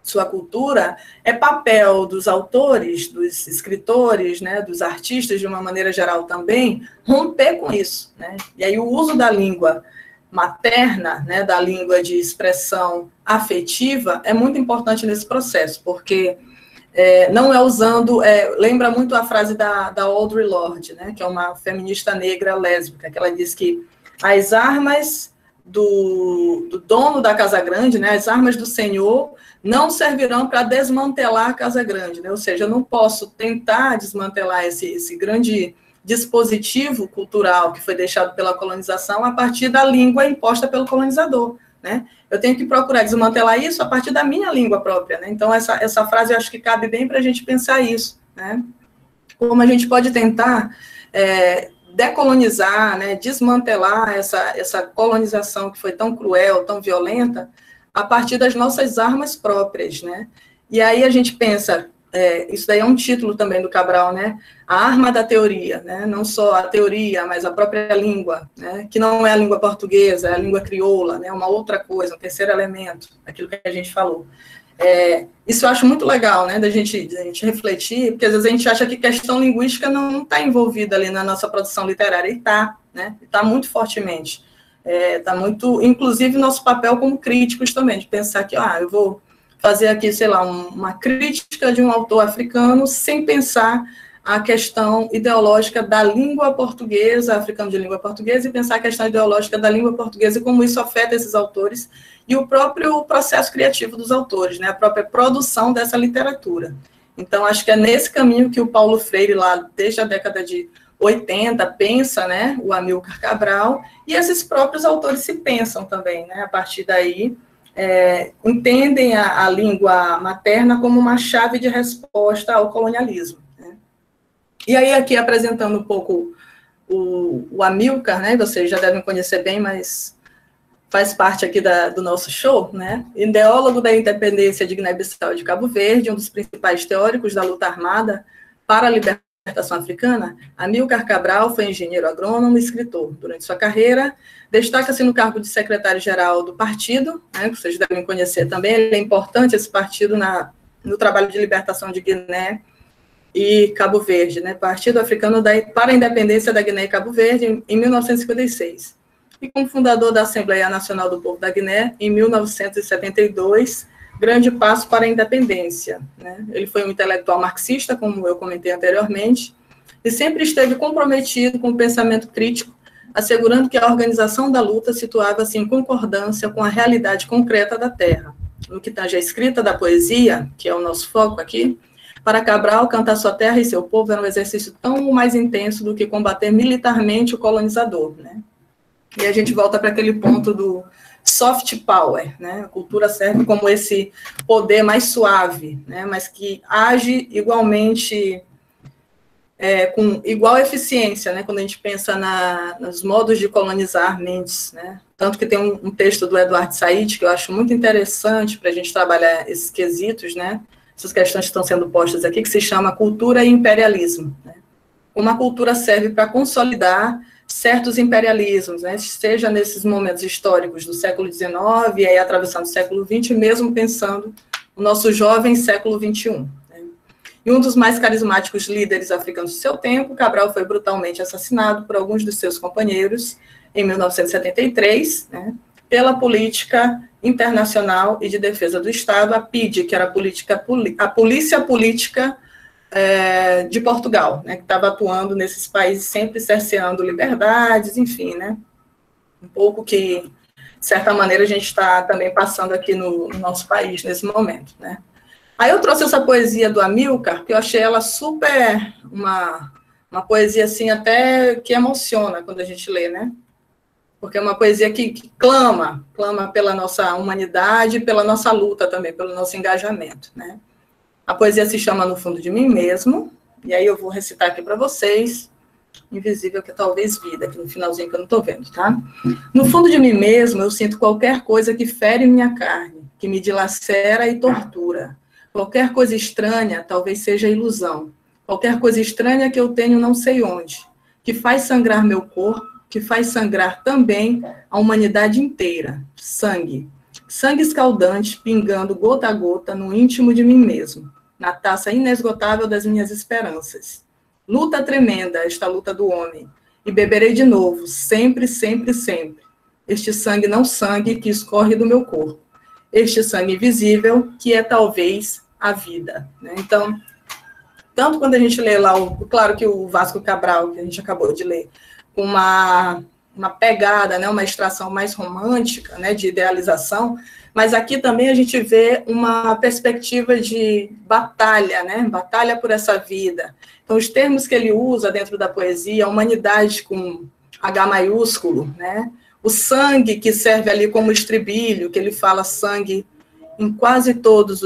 Speaker 2: sua cultura, é papel dos autores, dos escritores, né, dos artistas, de uma maneira geral também, romper com isso, né? E aí o uso da língua materna, né, da língua de expressão afetiva, é muito importante nesse processo, porque não é usando... lembra muito a frase da Audre Lorde, né, que é uma feminista negra lésbica, que ela diz que as armas do dono da Casa Grande, né, as armas do senhor, não servirão para desmantelar a Casa Grande, né? Ou seja, eu não posso tentar desmantelar esse grande dispositivo cultural que foi deixado pela colonização a partir da língua imposta pelo colonizador, né? Eu tenho que procurar desmantelar isso a partir da minha língua própria, né? Então, essa frase eu acho que cabe bem para a gente pensar isso, né? Como a gente pode tentar decolonizar, né, desmantelar essa colonização que foi tão cruel, tão violenta, a partir das nossas armas próprias, né? E aí a gente pensa, isso daí é um título também do Cabral, né? A arma da teoria, né? Não só a teoria, mas a própria língua, né? Que não é a língua portuguesa, é a língua crioula, né? Uma outra coisa, um terceiro elemento, aquilo que a gente falou. Isso eu acho muito legal, né? Da gente refletir, porque às vezes a gente acha que questão linguística não está envolvida ali na nossa produção literária, e está, né? Está muito fortemente. Está muito, inclusive, nosso papel como críticos também, de pensar que, eu vou fazer aqui, sei lá, uma crítica de um autor africano sem pensar a questão ideológica da língua portuguesa, africano de língua portuguesa, e pensar a questão ideológica da língua portuguesa e como isso afeta esses autores e o próprio processo criativo dos autores, né, a própria produção dessa literatura. Então, acho que é nesse caminho que o Paulo Freire, lá desde a década de 80, pensa, né, o Amílcar Cabral, e esses próprios autores se pensam também, né, a partir daí, entendem a língua materna como uma chave de resposta ao colonialismo, né. E aí, aqui, apresentando um pouco o Amílcar, né, vocês já devem conhecer bem, mas faz parte aqui do nosso show, né, ideólogo da independência de Guiné-Bissau e de Cabo Verde, um dos principais teóricos da luta armada para a libertação africana. Amílcar Cabral foi engenheiro agrônomo e escritor. Durante sua carreira, destaca-se no cargo de secretário-geral do partido, né, que vocês devem conhecer também. Ele é importante, esse partido, no trabalho de libertação de Guiné e Cabo Verde, né, Partido Africano para a Independência da Guiné e Cabo Verde, em 1956. E como fundador da Assembleia Nacional do Povo da Guiné, em 1972, grande passo para a independência, né? Ele foi um intelectual marxista, como eu comentei anteriormente, e sempre esteve comprometido com o pensamento crítico, assegurando que a organização da luta situava-se em concordância com a realidade concreta da terra. No que tange a escrita da poesia, que é o nosso foco aqui, para Cabral, cantar sua terra e seu povo era um exercício tão mais intenso do que combater militarmente o colonizador, né? E a gente volta para aquele ponto do soft power, né? A cultura serve como esse poder mais suave, né? Mas que age igualmente, com igual eficiência, né? Quando a gente pensa nos modos de colonizar mentes, né? Tanto que tem um texto do Eduardo Said, que eu acho muito interessante para a gente trabalhar esses quesitos, né? Essas questões que estão sendo postas aqui, que se chama cultura e imperialismo, né? Uma cultura serve para consolidar certos imperialismos, né, seja nesses momentos históricos do século XIX, e aí atravessando o século XX, mesmo pensando o nosso jovem século XXI. Né. E um dos mais carismáticos líderes africanos do seu tempo, Cabral foi brutalmente assassinado por alguns dos seus companheiros em 1973, né, pela Política Internacional e de Defesa do Estado, a PIDE, que era a Polícia Política de Portugal, né, que estava atuando nesses países, sempre cerceando liberdades, enfim, né, um pouco que, de certa maneira, a gente está também passando aqui no nosso país, nesse momento, né. Aí eu trouxe essa poesia do Amílcar, que eu achei ela super, uma poesia, assim, até que emociona quando a gente lê, né, porque é uma poesia que clama pela nossa humanidade, pela nossa luta também, pelo nosso engajamento, né. A poesia se chama No Fundo de Mim Mesmo, e aí eu vou recitar aqui para vocês, invisível que talvez vida, aqui no finalzinho que eu não estou vendo, tá? No fundo de mim mesmo, eu sinto qualquer coisa que fere minha carne, que me dilacera e tortura. Qualquer coisa estranha, talvez seja ilusão. Qualquer coisa estranha que eu tenho não sei onde, que faz sangrar meu corpo, que faz sangrar também a humanidade inteira. Sangue. Sangue escaldante, pingando gota a gota no íntimo de mim mesmo, na taça inesgotável das minhas esperanças. Luta tremenda, esta luta do homem, e beberei de novo, sempre, sempre, sempre. Este sangue não sangue que escorre do meu corpo. Este sangue invisível, que é talvez a vida. Né? Então, tanto quando a gente lê lá, claro que o Vasco Cabral, que a gente acabou de ler, com uma pegada, né, uma extração mais romântica, né, de idealização, mas aqui também a gente vê uma perspectiva de batalha, né, batalha por essa vida. Então, os termos que ele usa dentro da poesia, a humanidade com H maiúsculo, né, o sangue que serve ali como estribilho, que ele fala sangue em quase todos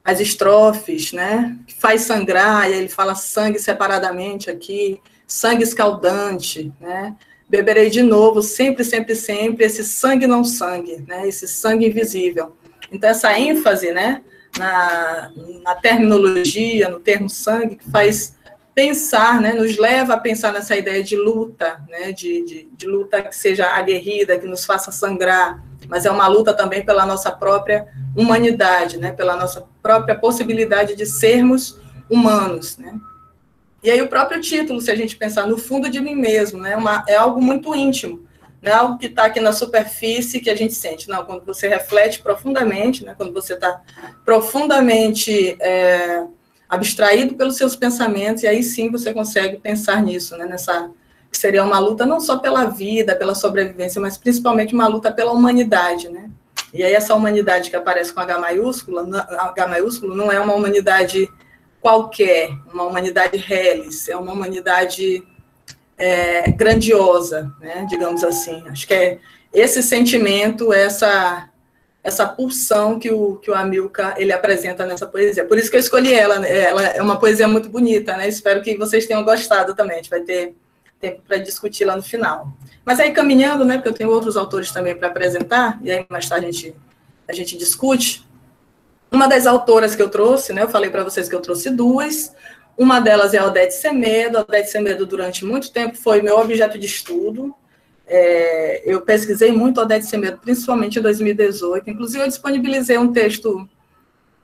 Speaker 2: as estrofes, né, que faz sangrar, e ele fala sangue separadamente aqui, sangue escaldante, né, beberei de novo, sempre, sempre, sempre, esse sangue não sangue, né, esse sangue invisível. Então, essa ênfase, né, na terminologia, no termo sangue, que faz pensar, né, nos leva a pensar nessa ideia de luta, né, de luta que seja aguerrida, que nos faça sangrar, mas é uma luta também pela nossa própria humanidade, né, pela nossa própria possibilidade de sermos humanos, né. E aí o próprio título, se a gente pensar no fundo de mim mesmo, né, é algo muito íntimo, não é algo que está aqui na superfície que a gente sente, não, quando você reflete profundamente, né, quando você está profundamente abstraído pelos seus pensamentos, e aí sim você consegue pensar nisso, né, nessa, que seria uma luta não só pela vida, pela sobrevivência, mas principalmente uma luta pela humanidade, né, e aí essa humanidade que aparece com H maiúsculo não é uma humanidade qualquer, uma humanidade reles, é uma humanidade grandiosa, né, digamos assim. Acho que é esse sentimento, essa pulsão que o Amilcar, ele apresenta nessa poesia. Por isso que eu escolhi ela, né? Ela é uma poesia muito bonita, né? Espero que vocês tenham gostado também. A gente vai ter tempo para discutir lá no final. Mas aí, caminhando, né, porque eu tenho outros autores também para apresentar, e aí mais tarde a gente discute. Uma das autoras que eu trouxe, né, eu falei para vocês que eu trouxe duas. Uma delas é a Odete Semedo. A Odete Semedo, durante muito tempo, foi meu objeto de estudo. Eu pesquisei muito a Odete Semedo, principalmente em 2018. Inclusive, eu disponibilizei um texto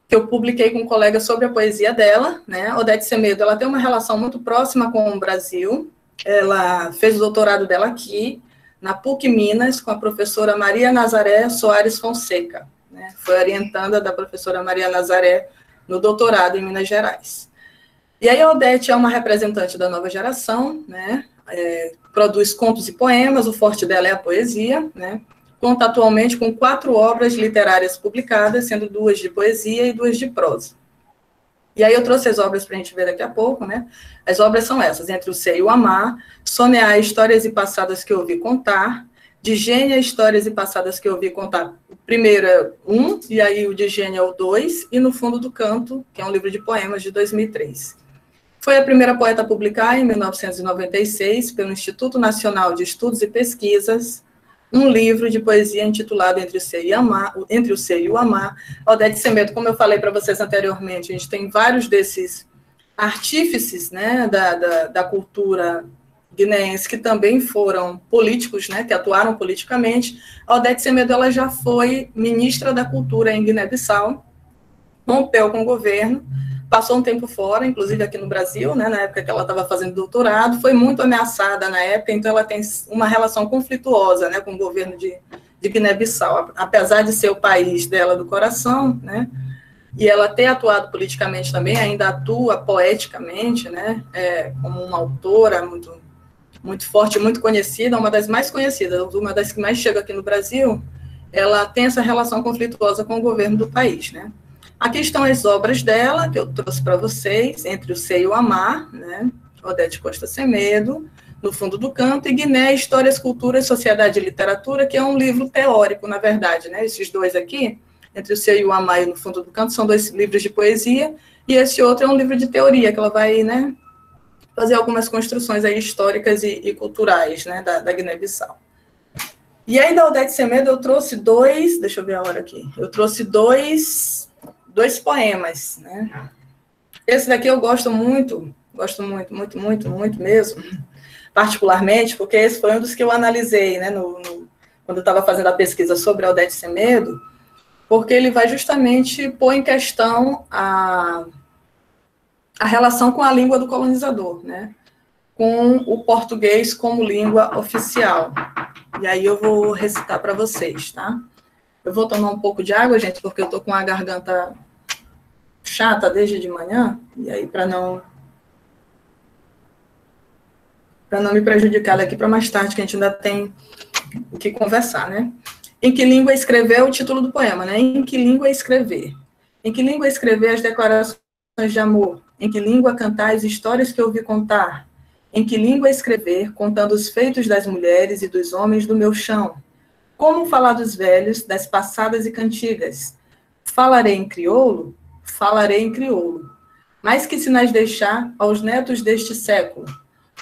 Speaker 2: que eu publiquei com um colega sobre a poesia dela. Né? A Odete Semedo, ela tem uma relação muito próxima com o Brasil. Ela fez o doutorado dela aqui, na PUC Minas, com a professora Maria Nazaré Soares Fonseca. Né? Foi orientanda da professora Maria Nazaré no doutorado em Minas Gerais. E aí a Odete é uma representante da nova geração, né? Produz contos e poemas, o forte dela é a poesia, né? Conta atualmente com 4 obras literárias publicadas, sendo 2 de poesia e 2 de prosa. E aí eu trouxe as obras para a gente ver daqui a pouco, né? As obras são essas: Entre o Ser e o Amar, Sonear Histórias e Passadas que eu ouvi contar, De Gênia, Histórias e Passadas que eu ouvi contar. O primeiro é 1, e aí o de Gênia é o 2, e No Fundo do Canto, que é um livro de poemas de 2003. Foi a primeira poeta a publicar, em 1996, pelo Instituto Nacional de Estudos e Pesquisas, um livro de poesia intitulado Entre o Ser e o Amar. Odete Semedo, como eu falei para vocês anteriormente, a gente tem vários desses artífices, né, da cultura guineense que também foram políticos, né, que atuaram politicamente. A Odete Semedo, ela já foi ministra da Cultura em Guiné-Bissau, rompeu com o governo, passou um tempo fora, inclusive aqui no Brasil, né, na época que ela estava fazendo doutorado, foi muito ameaçada na época, então ela tem uma relação conflituosa, né, com o governo de Guiné-Bissau, apesar de ser o país dela do coração, né, e ela ter atuado politicamente também, ainda atua poeticamente, né, como uma autora muito, muito forte, muito conhecida, uma das mais conhecidas, uma das que mais chega aqui no Brasil. Ela tem essa relação conflituosa com o governo do país, né. Aqui estão as obras dela, que eu trouxe para vocês, Entre o Ser e o Amar, né? Odete Costa Semedo, No Fundo do Canto, e Guiné, Histórias, Culturas, Sociedade e Literatura, que é um livro teórico, na verdade, né? Esses dois aqui, Entre o Ser e o Amar e No Fundo do Canto, são 2 livros de poesia, e esse outro é um livro de teoria, que ela vai, né, fazer algumas construções aí históricas e culturais, né, da Guiné-Bissau. E aí, da Odete Semedo, eu trouxe 2, deixa eu ver a hora aqui, eu trouxe dois poemas, né? Esse daqui eu gosto muito, muito mesmo, particularmente, porque esse foi um dos que eu analisei, né, quando eu estava fazendo a pesquisa sobre Odete Semedo, porque ele vai justamente pôr em questão a relação com a língua do colonizador, né, com o português como língua oficial. E aí eu vou recitar para vocês, tá? Eu vou tomar um pouco de água, gente, porque eu estou com a garganta chata desde de manhã, e aí para não me prejudicar daqui para mais tarde, que a gente ainda tem o que conversar, né? Em que língua escrever é o título do poema, né? Em que língua escrever? Em que língua escrever as declarações de amor? Em que língua cantar as histórias que ouvi contar? Em que língua escrever, contando os feitos das mulheres e dos homens do meu chão? Como falar dos velhos, das passadas e cantigas? Falarei em crioulo? Falarei em crioulo. Mas que sinais deixar aos netos deste século?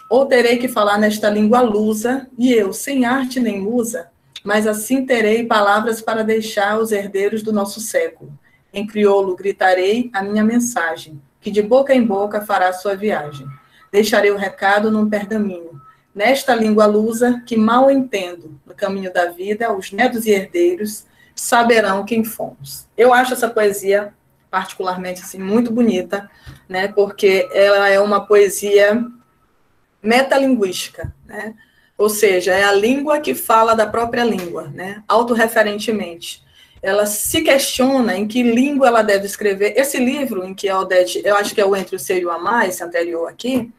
Speaker 2: Ou terei que falar nesta língua lusa, e eu, sem arte nem musa, mas assim terei palavras para deixar aos herdeiros do nosso século. Em crioulo gritarei a minha mensagem, que de boca em boca fará sua viagem. Deixarei o recado num pergaminho, nesta língua lusa que mal entendo, no caminho da vida, os netos e herdeiros saberão quem fomos. Eu acho essa poesia particularmente assim muito bonita, né? Porque ela é uma poesia metalinguística, né? Ou seja, é a língua que fala da própria língua, né? Autorreferentemente. Ela se questiona em que língua ela deve escrever. Esse livro, em que a Odete, eu acho que é o Entre o Ser e o Amar, esse anterior aqui,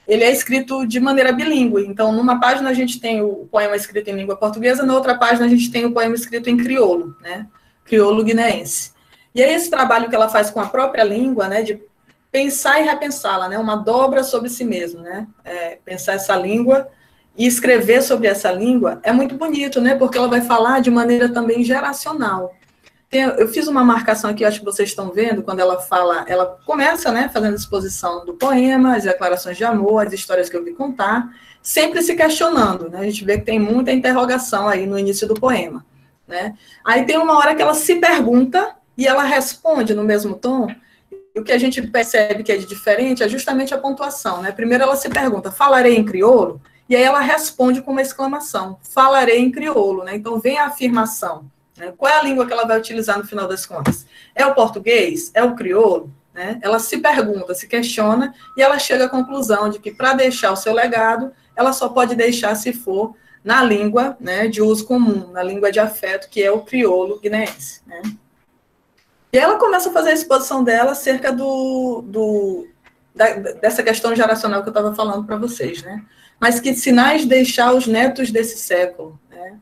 Speaker 2: ele é escrito de maneira bilíngue. Então, numa página a gente tem o poema escrito em língua portuguesa, na outra página a gente tem o poema escrito em crioulo, né? Crioulo guineense. E aí esse trabalho que ela faz com a própria língua, né, de pensar e repensá-la, né, uma dobra sobre si mesmo, né, pensar essa língua e escrever sobre essa língua é muito bonito, né, porque ela vai falar de maneira também geracional. Eu fiz uma marcação aqui, acho que vocês estão vendo, quando ela fala, ela começa, né, fazendo exposição do poema, as declarações de amor, as histórias que eu vi contar, sempre se questionando, né, a gente vê que tem muita interrogação aí no início do poema, né. Aí tem uma hora que ela se pergunta e ela responde no mesmo tom. E o que a gente percebe que é de diferente é justamente a pontuação, né? Primeiro ela se pergunta, falarei em crioulo? E aí ela responde com uma exclamação, falarei em crioulo, né? Então vem a afirmação, né? Qual é a língua que ela vai utilizar no final das contas? É o português? É o crioulo? Né? Ela se pergunta, se questiona, e ela chega à conclusão de que para deixar o seu legado, ela só pode deixar se for na língua, né, de uso comum, na língua de afeto, que é o crioulo guineense, né? E ela começa a fazer a exposição dela acerca dessa questão geracional que eu estava falando para vocês, né? Mas que sinais deixar os netos desse século, né?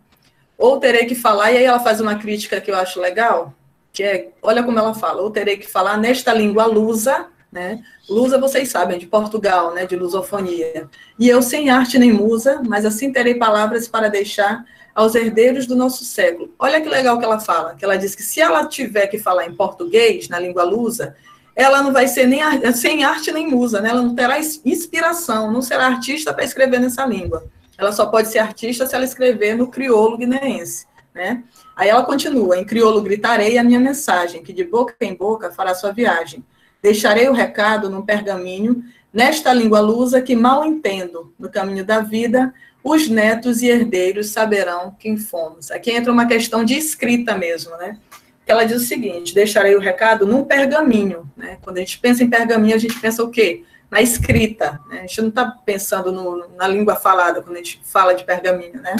Speaker 2: Ou terei que falar, e aí ela faz uma crítica que eu acho legal, que é, olha como ela fala, ou terei que falar nesta língua lusa, né? Lusa, vocês sabem, de Portugal, né? De lusofonia. E eu sem arte nem musa, mas assim terei palavras para deixar aos herdeiros do nosso século. Olha que legal que ela fala, que ela diz que se ela tiver que falar em português, na língua lusa, ela não vai ser nem sem arte nem musa, né? Ela não terá inspiração, não será artista para escrever nessa língua. Ela só pode ser artista se ela escrever no crioulo guineense, né? Aí ela continua, em crioulo gritarei a minha mensagem, que de boca em boca fará sua viagem. Deixarei o recado num pergaminho, nesta língua lusa que mal entendo, no caminho da vida, os netos e herdeiros saberão quem fomos. Aqui entra uma questão de escrita mesmo, né? Que ela diz o seguinte, deixarei o recado num pergaminho, né? Quando a gente pensa em pergaminho, a gente pensa o quê? Na escrita, né? A gente não está pensando na língua falada, quando a gente fala de pergaminho, né?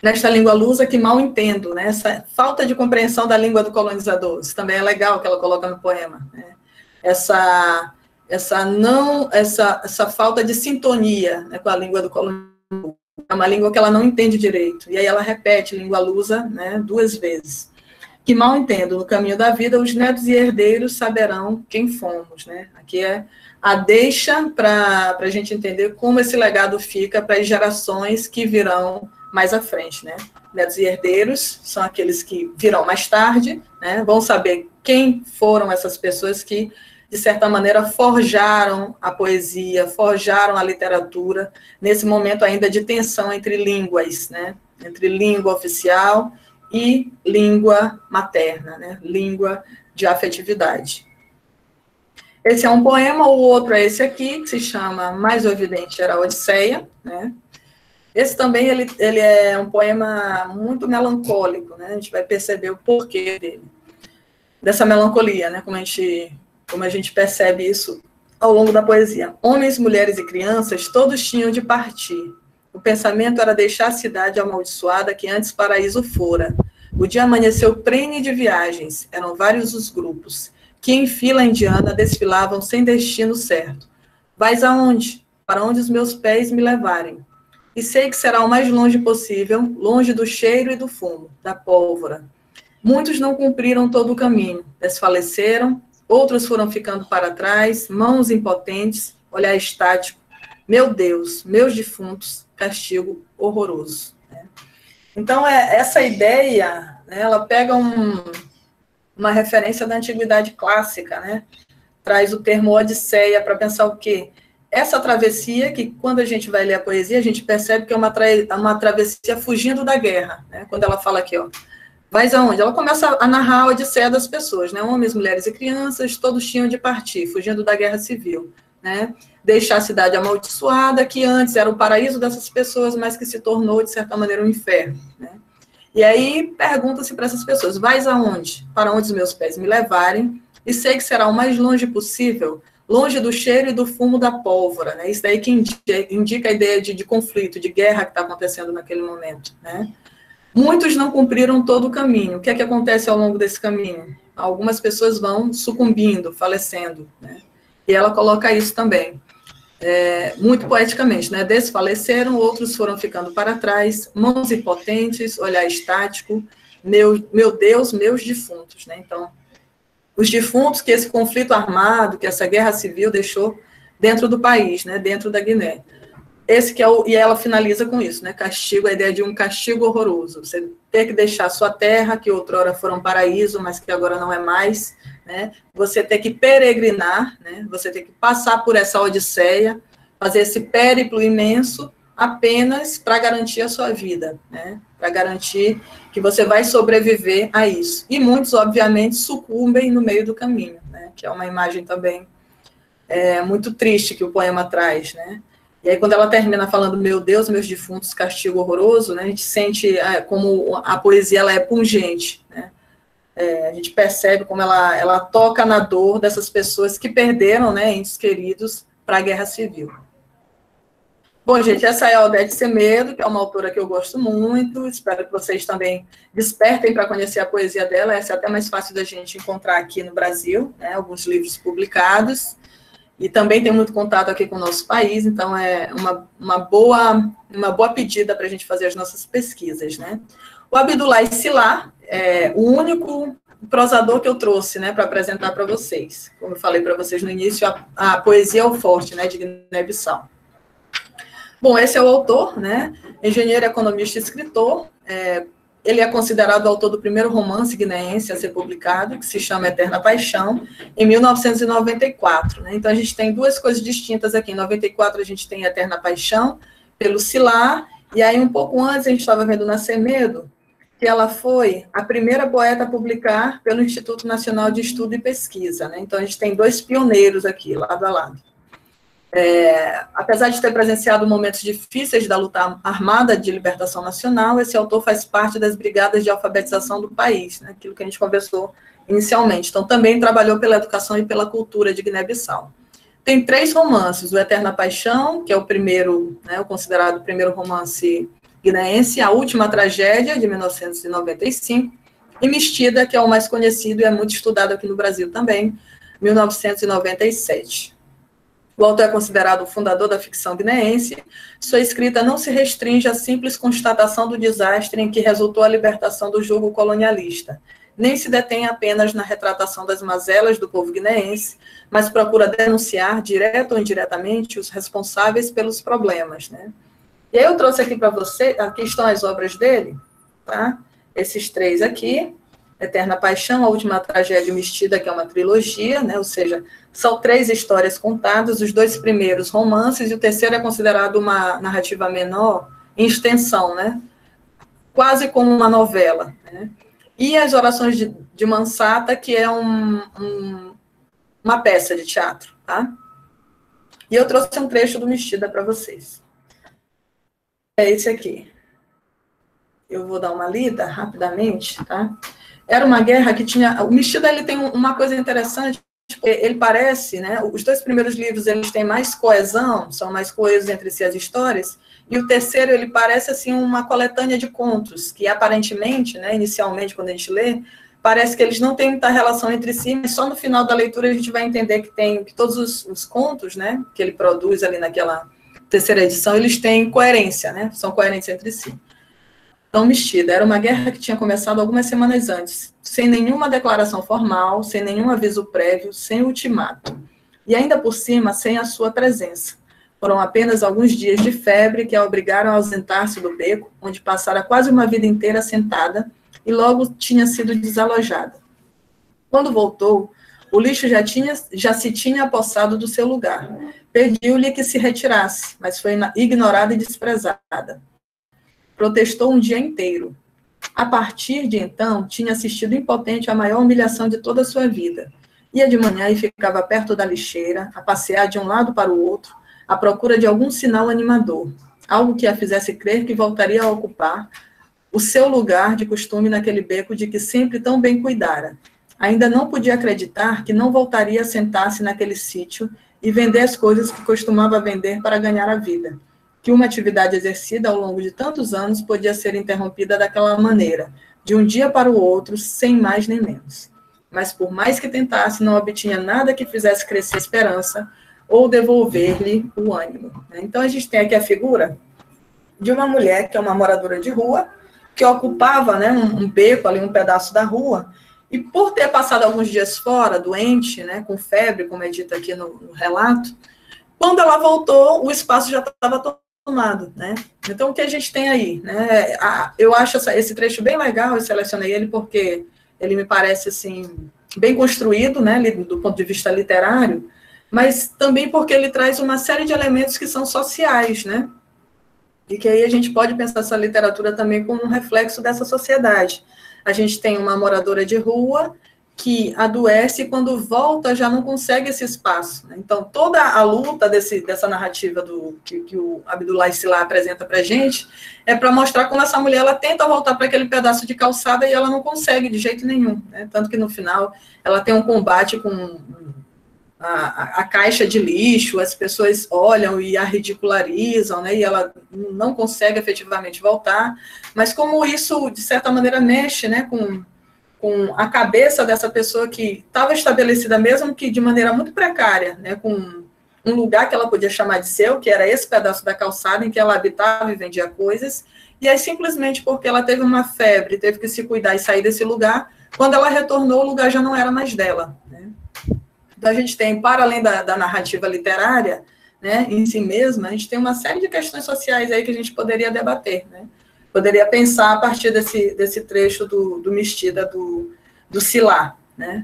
Speaker 2: Nesta língua lusa que mal entendo, né? Essa falta de compreensão da língua do colonizador, isso também é legal que ela coloca no poema, né? Essa falta de sintonia, né, com a língua do colonizador, é uma língua que ela não entende direito, e aí ela repete língua lusa, né, 2 vezes. Que mal entendo, no caminho da vida, os netos e herdeiros saberão quem fomos, né? Aqui é a deixa para a gente entender como esse legado fica para as gerações que virão mais à frente, né? Netos e herdeiros são aqueles que virão mais tarde, né? Vão saber quem foram essas pessoas que, de certa maneira, forjaram a poesia, forjaram a literatura, nesse momento ainda de tensão entre línguas, né? Entre língua oficial e língua materna, né? Língua de afetividade. Esse é um poema, o outro é esse aqui, que se chama Mais o Evidente Era a Odisseia, né? Esse também, ele é um poema muito melancólico, né? A gente vai perceber o porquê dele, dessa melancolia, né? Como a gente percebe isso ao longo da poesia. Homens, mulheres e crianças, todos tinham de partir. O pensamento era deixar a cidade amaldiçoada que antes paraíso fora. O dia amanheceu prene de viagens, eram vários os grupos, que em fila indiana desfilavam sem destino certo. Vais aonde? Para onde os meus pés me levarem. E sei que será o mais longe possível, longe do cheiro e do fumo, da pólvora. Muitos não cumpriram todo o caminho, desfaleceram, outros foram ficando para trás, mãos impotentes, olhar estático. Meu Deus, meus defuntos, castigo horroroso. Então, essa ideia, né, ela pega uma referência da antiguidade clássica, né? Traz o termo Odisseia para pensar o quê? Essa travessia, que quando a gente vai ler a poesia, a gente percebe que é uma travessia fugindo da guerra, né? Quando ela fala aqui, ó, vais aonde? Ela começa a narrar a odisseia das pessoas, né? Homens, mulheres e crianças, todos tinham de partir, fugindo da guerra civil, né? Deixar a cidade amaldiçoada, que antes era o paraíso dessas pessoas, mas que se tornou, de certa maneira, um inferno, né? E aí, pergunta-se para essas pessoas, vais aonde? Para onde os meus pés me levarem, e sei que será o mais longe possível, longe do cheiro e do fumo da pólvora, né? Isso daí que indica a ideia de conflito, de guerra que está acontecendo naquele momento, né? Muitos não cumpriram todo o caminho. O que é que acontece ao longo desse caminho? Algumas pessoas vão sucumbindo, falecendo, né? E ela coloca isso também, muito poeticamente, né? Desfaleceram, outros foram ficando para trás, mãos impotentes, olhar estático, meu Deus, meus defuntos, né? Então, os defuntos que esse conflito armado, que essa guerra civil deixou dentro do país, né? Dentro da Guiné. Esse que é e ela finaliza com isso, né? Castigo, a ideia de um castigo horroroso. Você ter que deixar sua terra, que outrora foi um paraíso, mas que agora não é mais, né? Você ter que peregrinar, né? Você ter que passar por essa odisseia, fazer esse périplo imenso apenas para garantir a sua vida, né? Para garantir que você vai sobreviver a isso. E muitos, obviamente, sucumbem no meio do caminho, né? Que é uma imagem também muito triste que o poema traz, né? E aí, quando ela termina falando, meu Deus, meus defuntos, castigo horroroso, né, a gente sente como a poesia ela é pungente, né? A gente percebe como ela toca na dor dessas pessoas que perderam, né, entes queridos para a guerra civil. Bom, gente, essa é a Odete Semedo, que é uma autora que eu gosto muito, espero que vocês também despertem para conhecer a poesia dela, essa é até mais fácil da gente encontrar aqui no Brasil, né, alguns livros publicados. E também tem muito contato aqui com o nosso país, então é uma boa pedida para a gente fazer as nossas pesquisas, né? O Abdullah Sila é o único prosador que eu trouxe, né, para apresentar para vocês. Como eu falei para vocês no início, a poesia é o forte, né, de Guiné-Bissau. Bom, esse é o autor, né, engenheiro, economista e escritor. Ele é considerado o autor do primeiro romance guineense a ser publicado, que se chama Eterna Paixão, em 1994. Né? Então, a gente tem duas coisas distintas aqui. Em 94, a gente tem Eterna Paixão, pelo Sila, e aí, um pouco antes, a gente estava vendo na Semedo, que ela foi a primeira poeta a publicar pelo Instituto Nacional de Estudo e Pesquisa. Né? Então, a gente tem dois pioneiros aqui, lado a lado. Apesar de ter presenciado momentos difíceis da luta armada de libertação nacional, esse autor faz parte das brigadas de alfabetização do país, né, aquilo que a gente conversou inicialmente. Então, também trabalhou pela educação e pela cultura de Guiné-Bissau. Tem 3 romances, o Eterna Paixão, que é o primeiro, né, o considerado primeiro romance guineense, A Última Tragédia, de 1995, e Mestida, que é o mais conhecido e é muito estudado aqui no Brasil também, 1997. O autor é considerado o fundador da ficção guineense. Sua escrita não se restringe à simples constatação do desastre em que resultou a libertação do jugo colonialista, nem se detém apenas na retratação das mazelas do povo guineense, mas procura denunciar, direto ou indiretamente, os responsáveis pelos problemas, né? E aí eu trouxe aqui para você, aqui estão as obras dele, tá? Esses 3 aqui, Eterna Paixão, A Última Tragédia Mestida, que é uma trilogia, né? Ou seja, são 3 histórias contadas, os 2 primeiros romances, e o terceiro é considerado uma narrativa menor, em extensão, né? Quase como uma novela, né? E as Orações de Mansata, que é um uma peça de teatro, tá? E eu trouxe um trecho do Mexida para vocês. É esse aqui. Eu vou dar uma lida rapidamente, tá? Era uma guerra que tinha... O Mexida, ele tem uma coisa interessante, ele parece, né? Os 2 primeiros livros, eles têm mais coesão, são mais coesos entre si as histórias, e o terceiro, ele parece, assim, uma coletânea de contos, que aparentemente, né, inicialmente, quando a gente lê, parece que eles não têm muita relação entre si, mas só no final da leitura a gente vai entender que todos os contos, né, que ele produz ali naquela terceira edição, eles têm coerência, né? São coerentes entre si. Então, Mexida, era uma guerra que tinha começado algumas semanas antes, sem nenhuma declaração formal, sem nenhum aviso prévio, sem ultimato. E ainda por cima, sem a sua presença. Foram apenas alguns dias de febre que a obrigaram a ausentar-se do beco, onde passara quase uma vida inteira sentada, e logo tinha sido desalojada. Quando voltou, o lixo já se tinha apossado do seu lugar. Pediu-lhe que se retirasse, mas foi ignorada e desprezada. Protestou um dia inteiro. A partir de então, tinha assistido impotente à maior humilhação de toda a sua vida. Ia de manhã e ficava perto da lixeira, a passear de um lado para o outro, à procura de algum sinal animador, algo que a fizesse crer que voltaria a ocupar o seu lugar de costume naquele beco de que sempre tão bem cuidara. Ainda não podia acreditar que não voltaria a sentar-se naquele sítio e vender as coisas que costumava vender para ganhar a vida, que uma atividade exercida ao longo de tantos anos podia ser interrompida daquela maneira, de um dia para o outro, sem mais nem menos. Mas por mais que tentasse, não obtinha nada que fizesse crescer a esperança ou devolver-lhe o ânimo. Então, a gente tem aqui a figura de uma mulher que é uma moradora de rua, que ocupava, né, um beco ali, um pedaço da rua, e por ter passado alguns dias fora, doente, né, com febre, como é dito aqui no relato, quando ela voltou, o espaço já estava tomado, né? Então, o que a gente tem aí, né? Eu acho esse trecho bem legal, eu selecionei ele porque ele me parece, assim, bem construído, né, do ponto de vista literário, mas também porque ele traz uma série de elementos que são sociais, né? E que aí a gente pode pensar essa literatura também como um reflexo dessa sociedade. A gente tem uma moradora de rua que adoece e quando volta já não consegue esse espaço. Né? Então, toda a luta dessa narrativa que o Abdullah Silá apresenta para a gente é para mostrar como essa mulher ela tenta voltar para aquele pedaço de calçada e ela não consegue de jeito nenhum. Né? Tanto que no final ela tem um combate com a caixa de lixo, as pessoas olham e a ridicularizam, né, e ela não consegue efetivamente voltar, mas como isso, de certa maneira, mexe, né, com a cabeça dessa pessoa que estava estabelecida, mesmo que de maneira muito precária, né, com um lugar que ela podia chamar de seu, que era esse pedaço da calçada em que ela habitava e vendia coisas, e aí simplesmente porque ela teve uma febre, teve que se cuidar e sair desse lugar, quando ela retornou, o lugar já não era mais dela, né. Então, a gente tem, para além da narrativa literária, né, em si mesma, a gente tem uma série de questões sociais aí que a gente poderia debater, né? Poderia pensar a partir desse trecho do Mexida, do Silá, né?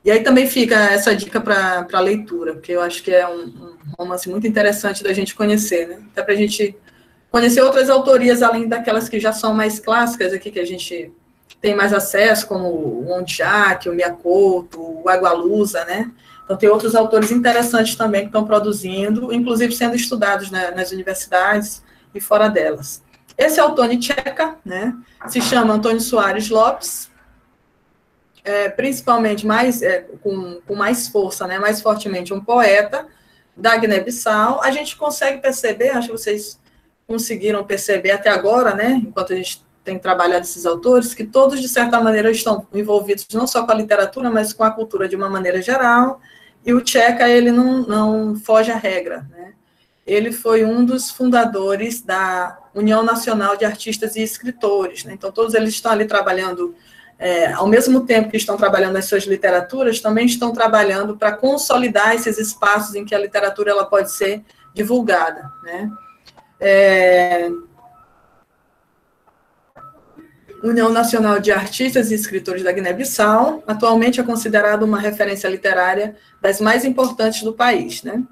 Speaker 2: E aí também fica essa dica para a leitura, porque eu acho que é um romance muito interessante da gente conhecer, né? Até para a gente conhecer outras autorias, além daquelas que já são mais clássicas aqui, que a gente tem mais acesso, como o Ondiak, o Miyakoto, o Agualusa, né? Então, tem outros autores interessantes também que estão produzindo, inclusive sendo estudados, né, nas universidades e fora delas. Esse é o Tony Tcheca, né? Se chama Antônio Soares Lopes, principalmente com mais força, né, mais fortemente um poeta da Guiné-Bissau. A gente consegue perceber, acho que vocês conseguiram perceber até agora, né, enquanto a gente tem trabalhado esses autores, que todos, de certa maneira, estão envolvidos não só com a literatura, mas com a cultura de uma maneira geral, e o Tcheca, ele não foge à regra, né? Ele foi um dos fundadores da União Nacional de Artistas e Escritores, né? Então, todos eles estão ali trabalhando, ao mesmo tempo que estão trabalhando nas suas literaturas, também estão trabalhando para consolidar esses espaços em que a literatura ela pode ser divulgada, né? União Nacional de Artistas e Escritores da Guiné-Bissau, atualmente é considerado uma referência literária das mais importantes do país, né?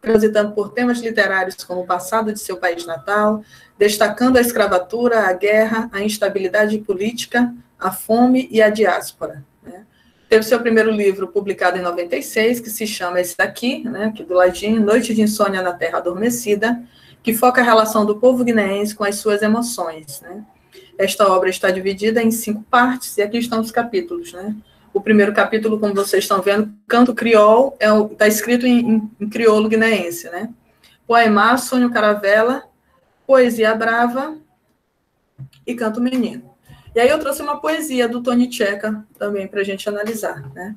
Speaker 2: Transitando por temas literários como o passado de seu país natal, destacando a escravatura, a guerra, a instabilidade política, a fome e a diáspora, né? Teve seu primeiro livro publicado em 96, que se chama esse daqui, né, aqui do ladinho, Noite de Insônia na Terra Adormecida, que foca a relação do povo guineense com as suas emoções, né. Esta obra está dividida em 5 partes, e aqui estão os capítulos, né. O primeiro capítulo, como vocês estão vendo, Canto Criol, está escrito em crioulo guineense, né. Poemar, Sonho Caravela, Poesia Brava e Canto Menino. E aí eu trouxe uma poesia do Tony Tcheca também para a gente analisar, né.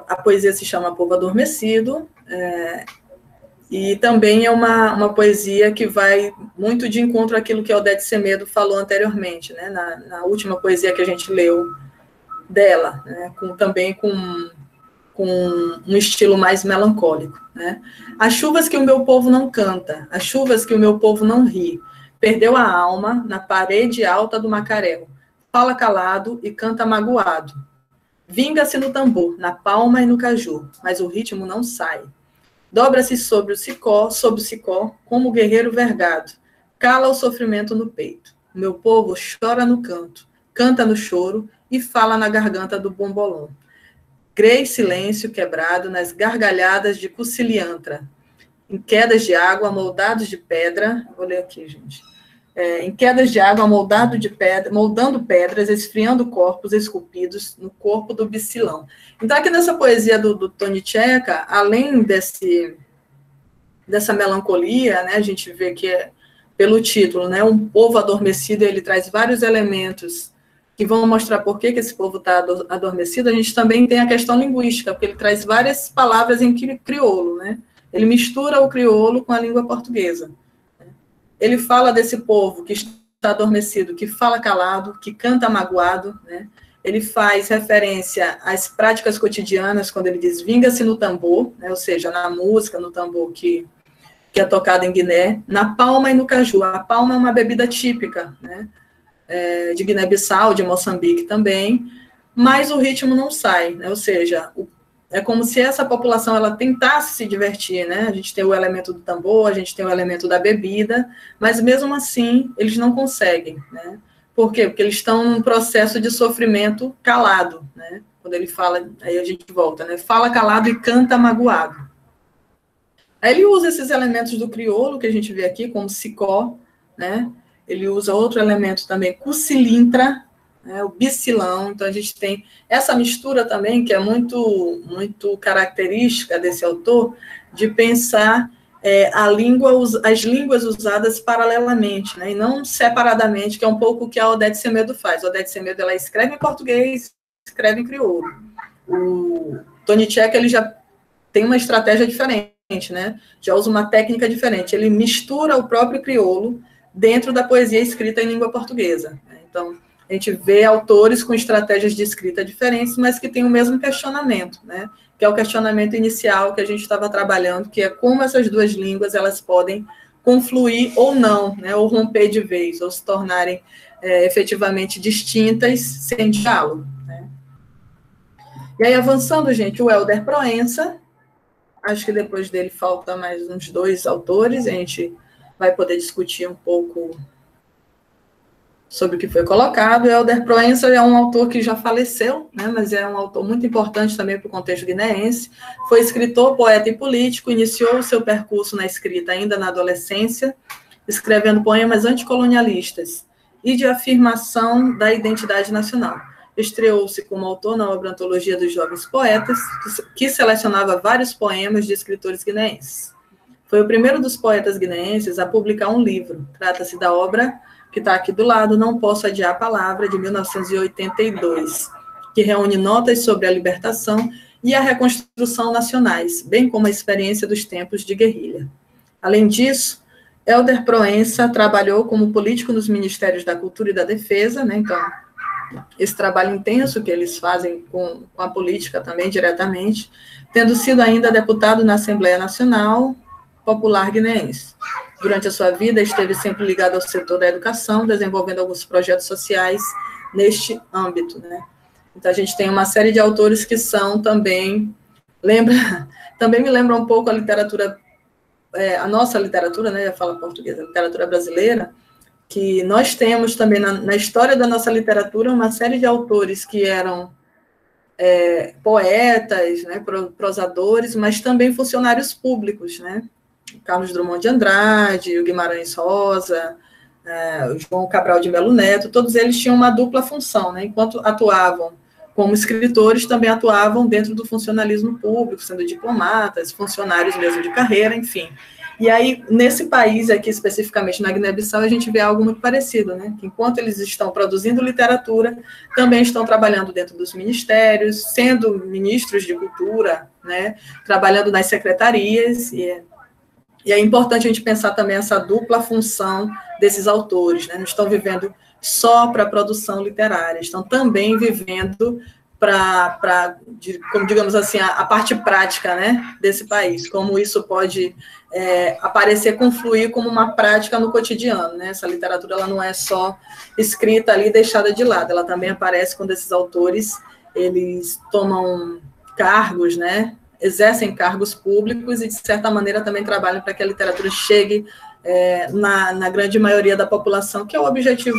Speaker 2: A poesia se chama Povo Adormecido, e também é uma poesia que vai muito de encontro àquilo que a Odete Semedo falou anteriormente, né, na última poesia que a gente leu dela, né, também com um estilo mais melancólico, né. As chuvas que o meu povo não canta, as chuvas que o meu povo não ri, perdeu a alma na parede alta do Macaréu, fala calado e canta magoado. Vinga-se no tambor, na palma e no caju, mas o ritmo não sai. Dobra-se sobre o cicó, como guerreiro vergado, cala o sofrimento no peito. O meu povo chora no canto, canta no choro e fala na garganta do bombolom. Grei silêncio quebrado nas gargalhadas de Cuciliantra, em quedas de água, moldados de pedra, vou ler aqui, gente, em quedas de água, moldando pedras, esfriando corpos esculpidos no corpo do bicilão. Então, aqui nessa poesia do Tony Tcheca, além dessa melancolia, né, a gente vê que, pelo título, né, um povo adormecido, ele traz vários elementos que vão mostrar por que esse povo está adormecido. A gente também tem a questão linguística, porque ele traz várias palavras em crioulo, né? Ele mistura o crioulo com a língua portuguesa. Ele fala desse povo que está adormecido, que fala calado, que canta magoado, né? Ele faz referência às práticas cotidianas, quando ele diz vinga-se no tambor, né? Ou seja, na música, no tambor que é tocado em Guiné, na palma e no caju. A palma é uma bebida típica, né? De Guiné-Bissau, de Moçambique também, mas o ritmo não sai, né? Ou seja, é como se essa população ela tentasse se divertir, né? A gente tem o elemento do tambor, a gente tem o elemento da bebida, mas mesmo assim eles não conseguem, né? Por quê? Porque eles estão num processo de sofrimento calado, né? Quando ele fala, aí a gente volta, né? Fala calado e canta magoado. Aí ele usa esses elementos do crioulo que a gente vê aqui, como sicó, né? Ele usa outro elemento também, Cucilintra, né, o bicilão. Então, a gente tem essa mistura também, que é muito, muito característica desse autor, de pensar as línguas usadas paralelamente, né, e não separadamente, que é um pouco o que a Odete Semedo faz. A Odete Semedo, ela escreve em português, escreve em crioulo. O Tony Tcheca, ele já tem uma estratégia diferente, né, já usa uma técnica diferente. Ele mistura o próprio crioulo dentro da poesia escrita em língua portuguesa. Então, a gente vê autores com estratégias de escrita diferentes, mas que têm o mesmo questionamento, né? Que é o questionamento inicial que a gente estava trabalhando, que é como essas duas línguas elas podem confluir ou não, né? Ou romper de vez, ou se tornarem efetivamente distintas sem diálogo, né? E aí, avançando, gente, o Hélder Proença, acho que depois dele falta mais uns 2 autores, a gente vai poder discutir um pouco sobre o que foi colocado. O Hélder Proença é um autor que já faleceu, né, mas é um autor muito importante também para o contexto guineense. Foi escritor, poeta e político, iniciou o seu percurso na escrita ainda na adolescência, escrevendo poemas anticolonialistas e de afirmação da identidade nacional. Estreou-se como autor na obra Antologia dos Jovens Poetas, que selecionava vários poemas de escritores guineenses. Foi o primeiro dos poetas guineenses a publicar um livro. Trata-se da obra que está aqui do lado, Não Posso Adiar a Palavra, de 1982, que reúne notas sobre a libertação e a reconstrução nacionais, bem como a experiência dos tempos de guerrilha. Além disso, Hélder Proença trabalhou como político nos Ministérios da Cultura e da Defesa, né? Então, esse trabalho intenso que eles fazem com a política também, diretamente, tendo sido ainda deputado na Assembleia Nacional Popular Guineense. Durante a sua vida, esteve sempre ligado ao setor da educação, desenvolvendo alguns projetos sociais neste âmbito, né? Então, a gente tem uma série de autores que são também, também me lembra um pouco a literatura, a nossa literatura, né, já fala português, a literatura brasileira, que nós temos também na história da nossa literatura uma série de autores que eram poetas, né, prosadores, mas também funcionários públicos, né? Carlos Drummond de Andrade, o Guimarães Rosa, o João Cabral de Melo Neto, todos eles tinham uma dupla função, né? Enquanto atuavam como escritores, também atuavam dentro do funcionalismo público, sendo diplomatas, funcionários mesmo de carreira, enfim. E aí, nesse país aqui, especificamente na Guiné-Bissau, a gente vê algo muito parecido, né? Que enquanto eles estão produzindo literatura, também estão trabalhando dentro dos ministérios, sendo ministros de cultura, né? Trabalhando nas secretarias, e é importante a gente pensar também essa dupla função desses autores, né? Não estão vivendo só para a produção literária, estão também vivendo como digamos assim, a parte prática, né, desse país, como isso pode aparecer, confluir como uma prática no cotidiano, né? Essa literatura ela não é só escrita ali e deixada de lado, ela também aparece quando esses autores, eles tomam cargos, né, exercem cargos públicos e, de certa maneira, também trabalham para que a literatura chegue na grande maioria da população, que é o objetivo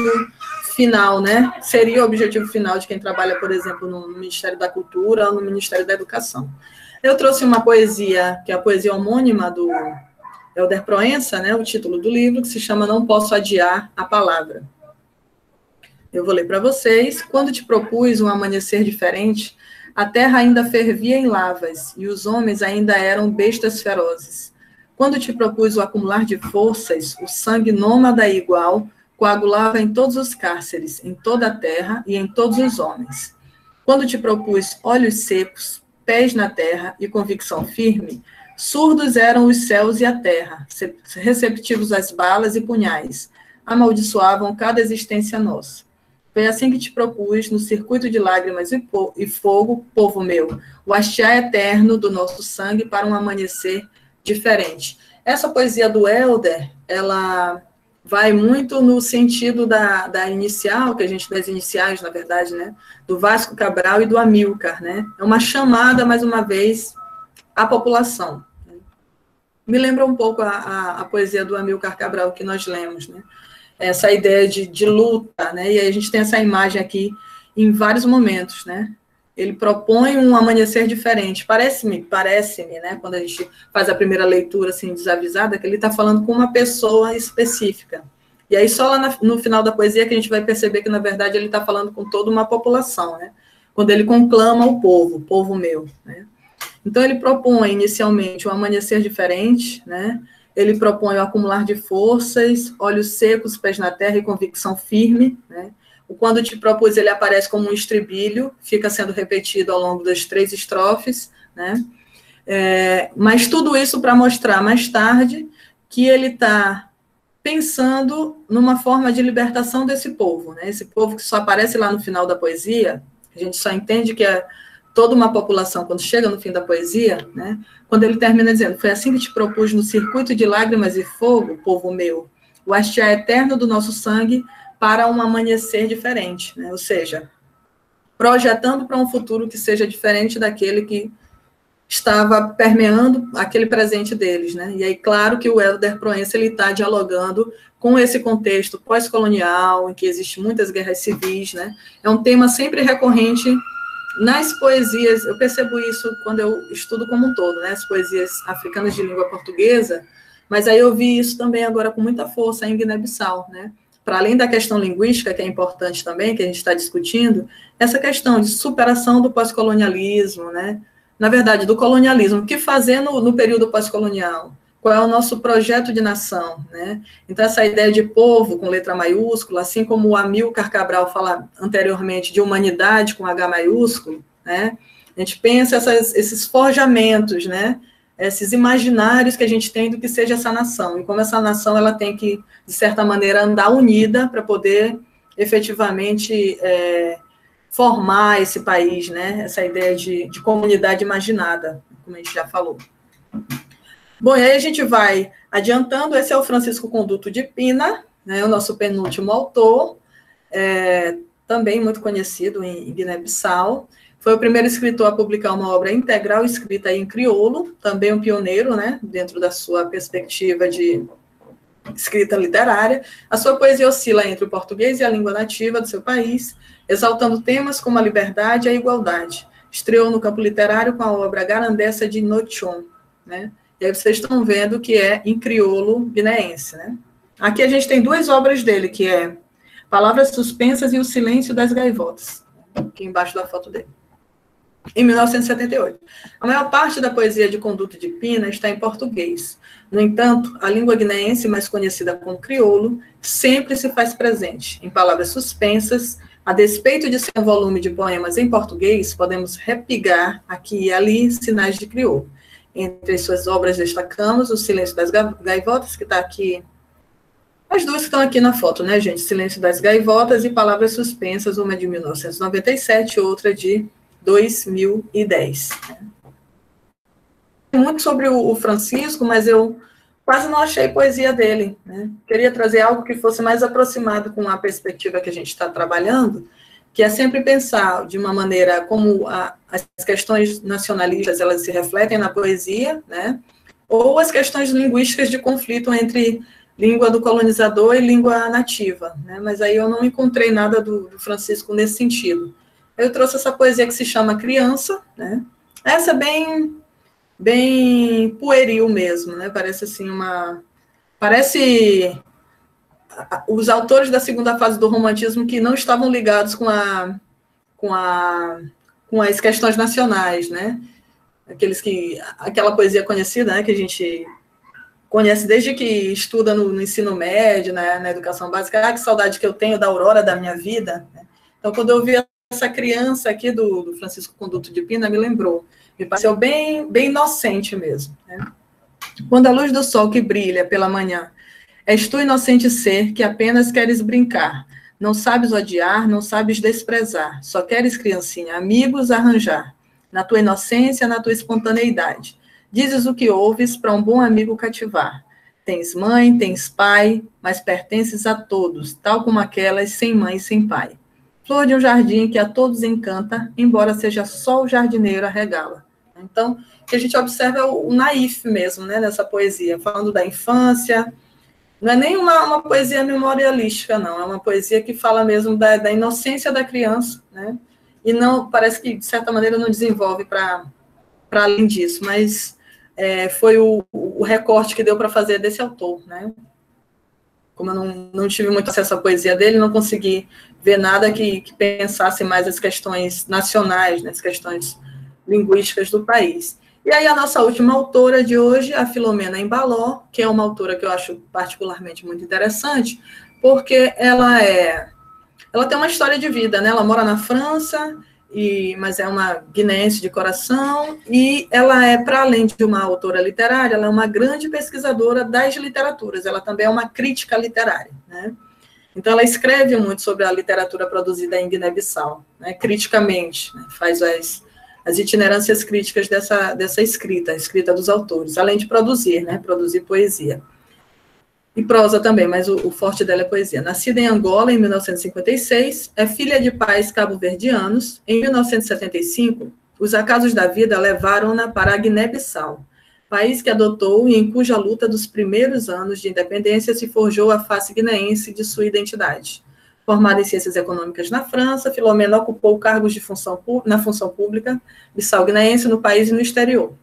Speaker 2: final, né? Seria o objetivo final de quem trabalha, por exemplo, no Ministério da Cultura ou no Ministério da Educação. Eu trouxe uma poesia, que é a poesia homônima do Helder Proença, né? O título do livro, que se chama Não Posso Adiar a Palavra. Eu vou ler para vocês. Quando te propus um amanhecer diferente, a terra ainda fervia em lavas e os homens ainda eram bestas ferozes. Quando te propus o acumular de forças, o sangue nômada e igual coagulava em todos os cárceres, em toda a terra e em todos os homens. Quando te propus olhos secos, pés na terra e convicção firme, surdos eram os céus e a terra, receptivos às balas e punhais, amaldiçoavam cada existência nossa. Foi assim que te propus, no circuito de lágrimas e fogo, povo meu, o hastear eterno do nosso sangue para um amanhecer diferente. Essa poesia do Helder, ela vai muito no sentido da inicial, das iniciais, na verdade, né, do Vasco Cabral e do Amílcar, né? É uma chamada, mais uma vez, à população. Me lembra um pouco a poesia do Amílcar Cabral que nós lemos, né? Essa ideia de luta, né? E aí a gente tem essa imagem aqui em vários momentos, né? Ele propõe um amanhecer diferente. Parece-me, né, quando a gente faz a primeira leitura, assim, desavisada, que ele está falando com uma pessoa específica. E aí, só lá no final da poesia que a gente vai perceber que, na verdade, ele está falando com toda uma população, né? Quando ele conclama o povo meu, né? Então, ele propõe, inicialmente, um amanhecer diferente, né? Ele propõe o acumular de forças, olhos secos, pés na terra e convicção firme, né? O quando te propus, ele aparece como um estribilho, fica sendo repetido ao longo das 3 estrofes, né? Mas tudo isso para mostrar mais tarde que ele está pensando numa forma de libertação desse povo, né? Esse povo que só aparece lá no final da poesia, a gente só entende que é toda uma população quando chega no fim da poesia, né? Quando ele termina dizendo, foi assim que te propus no circuito de lágrimas e fogo, povo meu, o hastear eterno do nosso sangue, para um amanhecer diferente, né? Ou seja, projetando para um futuro que seja diferente daquele que estava permeando aquele presente deles, né? E aí, claro que o Helder Proença ele está dialogando com esse contexto pós-colonial, em que existem muitas guerras civis, né? É um tema sempre recorrente nas poesias, eu percebo isso quando eu estudo como um todo, né? As poesias africanas de língua portuguesa, mas aí eu vi isso também agora com muita força em Guiné-Bissau, né? Para além da questão linguística, que é importante também, que a gente está discutindo, essa questão de superação do pós-colonialismo, né? Na verdade, do colonialismo, o que fazer no período pós-colonial? Qual é o nosso projeto de nação, né? Então, essa ideia de povo com letra maiúscula, assim como o Amílcar Cabral fala anteriormente de humanidade com H maiúsculo, né? A gente pensa esses forjamentos, né? Esses imaginários que a gente tem do que seja essa nação, e como essa nação ela tem que, de certa maneira, andar unida para poder efetivamente formar esse país, né? Essa ideia de comunidade imaginada, como a gente já falou. Bom, e aí a gente vai adiantando, esse é o Francisco Conduto de Pina, né, o nosso penúltimo autor, também muito conhecido em Guiné-Bissau. Foi o primeiro escritor a publicar uma obra integral escrita em crioulo, também um pioneiro, né, dentro da sua perspectiva de escrita literária. A sua poesia oscila entre o português e a língua nativa do seu país, exaltando temas como a liberdade e a igualdade, estreou no campo literário com a obra Garandessa de Nochon, né? E aí vocês estão vendo que é em crioulo guineense, né? Aqui a gente tem duas obras dele, que é Palavras Suspensas e O Silêncio das Gaivotas, aqui embaixo da foto dele, em 1978. A maior parte da poesia de Conduto de Pina está em português. No entanto, a língua guineense, mais conhecida como crioulo, sempre se faz presente em Palavras Suspensas. A despeito de ser um volume de poemas em português, podemos repigar aqui e ali sinais de crioulo. Entre suas obras destacamos O Silêncio das Gaivotas, que está aqui, as duas que estão aqui na foto, né, gente? Silêncio das Gaivotas e Palavras Suspensas, uma de 1997, outra de 2010. Muito sobre o Francisco, mas eu quase não achei poesia dele, né? Queria trazer algo que fosse mais aproximado com a perspectiva que a gente está trabalhando, que é sempre pensar de uma maneira como as questões nacionalistas elas se refletem na poesia, né? Ou as questões linguísticas de conflito entre língua do colonizador e língua nativa, né? Mas aí eu não encontrei nada do Francisco nesse sentido. Eu trouxe essa poesia que se chama Criança, né? Essa é bem pueril mesmo, né? Parece assim parece os autores da segunda fase do romantismo que não estavam ligados com as questões nacionais, né? Aquela poesia conhecida, né, que a gente conhece desde que estuda no ensino médio, né, na educação básica. Que saudade que eu tenho da aurora da minha vida. Então, quando eu vi essa criança aqui do Francisco Conduto de Pina, me pareceu bem inocente mesmo, né? Quando a luz do sol que brilha pela manhã, és tu, inocente ser, que apenas queres brincar. Não sabes odiar, não sabes desprezar. Só queres, criancinha, amigos arranjar. Na tua inocência, na tua espontaneidade. Dizes o que ouves para um bom amigo cativar. Tens mãe, tens pai, mas pertences a todos, tal como aquelas sem mãe e sem pai. Flor de um jardim que a todos encanta, embora seja só o jardineiro a regá-la. Então, o que a gente observa é o naif mesmo, né, nessa poesia, falando da infância. Não é nem uma poesia memorialística, não. É uma poesia que fala mesmo da inocência da criança, né? E não, parece que, de certa maneira, não desenvolve para além disso, mas foi o recorte que deu para fazer desse autor, né? Como eu não tive muito acesso à poesia dele, não consegui ver nada que pensasse mais as questões nacionais, né, as questões linguísticas do país. E aí a nossa última autora de hoje, a Filomena Embaló, que é uma autora que eu acho particularmente muito interessante, porque ela tem uma história de vida, né? Ela mora na França, mas é uma guineense de coração, e ela para além de uma autora literária, ela é uma grande pesquisadora das literaturas, ela também é uma crítica literária, né? Então ela escreve muito sobre a literatura produzida em Guiné-Bissau, né? Criticamente, né? Faz as itinerâncias críticas dessa escrita, a escrita dos autores, além de produzir, né? Produzir poesia. E prosa também, mas o forte dela é poesia. Nascida em Angola em 1956, é filha de pais cabo-verdianos. Em 1975, os acasos da vida levaram-na para a Guiné-Bissau, país que adotou e em cuja luta dos primeiros anos de independência se forjou a face guineense de sua identidade. Formada em Ciências Econômicas na França, Filomena ocupou cargos na função pública bissau-guineense no país e no exterior.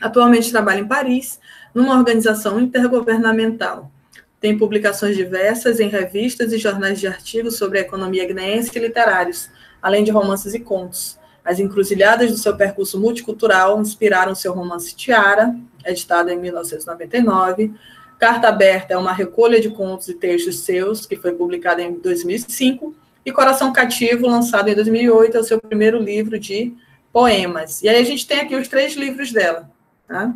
Speaker 2: Atualmente trabalha em Paris, numa organização intergovernamental. Tem publicações diversas em revistas e jornais de artigos sobre a economia guineense e literários, além de romances e contos. As encruzilhadas do seu percurso multicultural inspiraram seu romance Tiara, editado em 1999. Carta Aberta é uma recolha de contos e textos seus, que foi publicada em 2005. E Coração Cativo, lançado em 2008, é o seu primeiro livro de poemas. E aí a gente tem aqui os 3 livros dela, tá?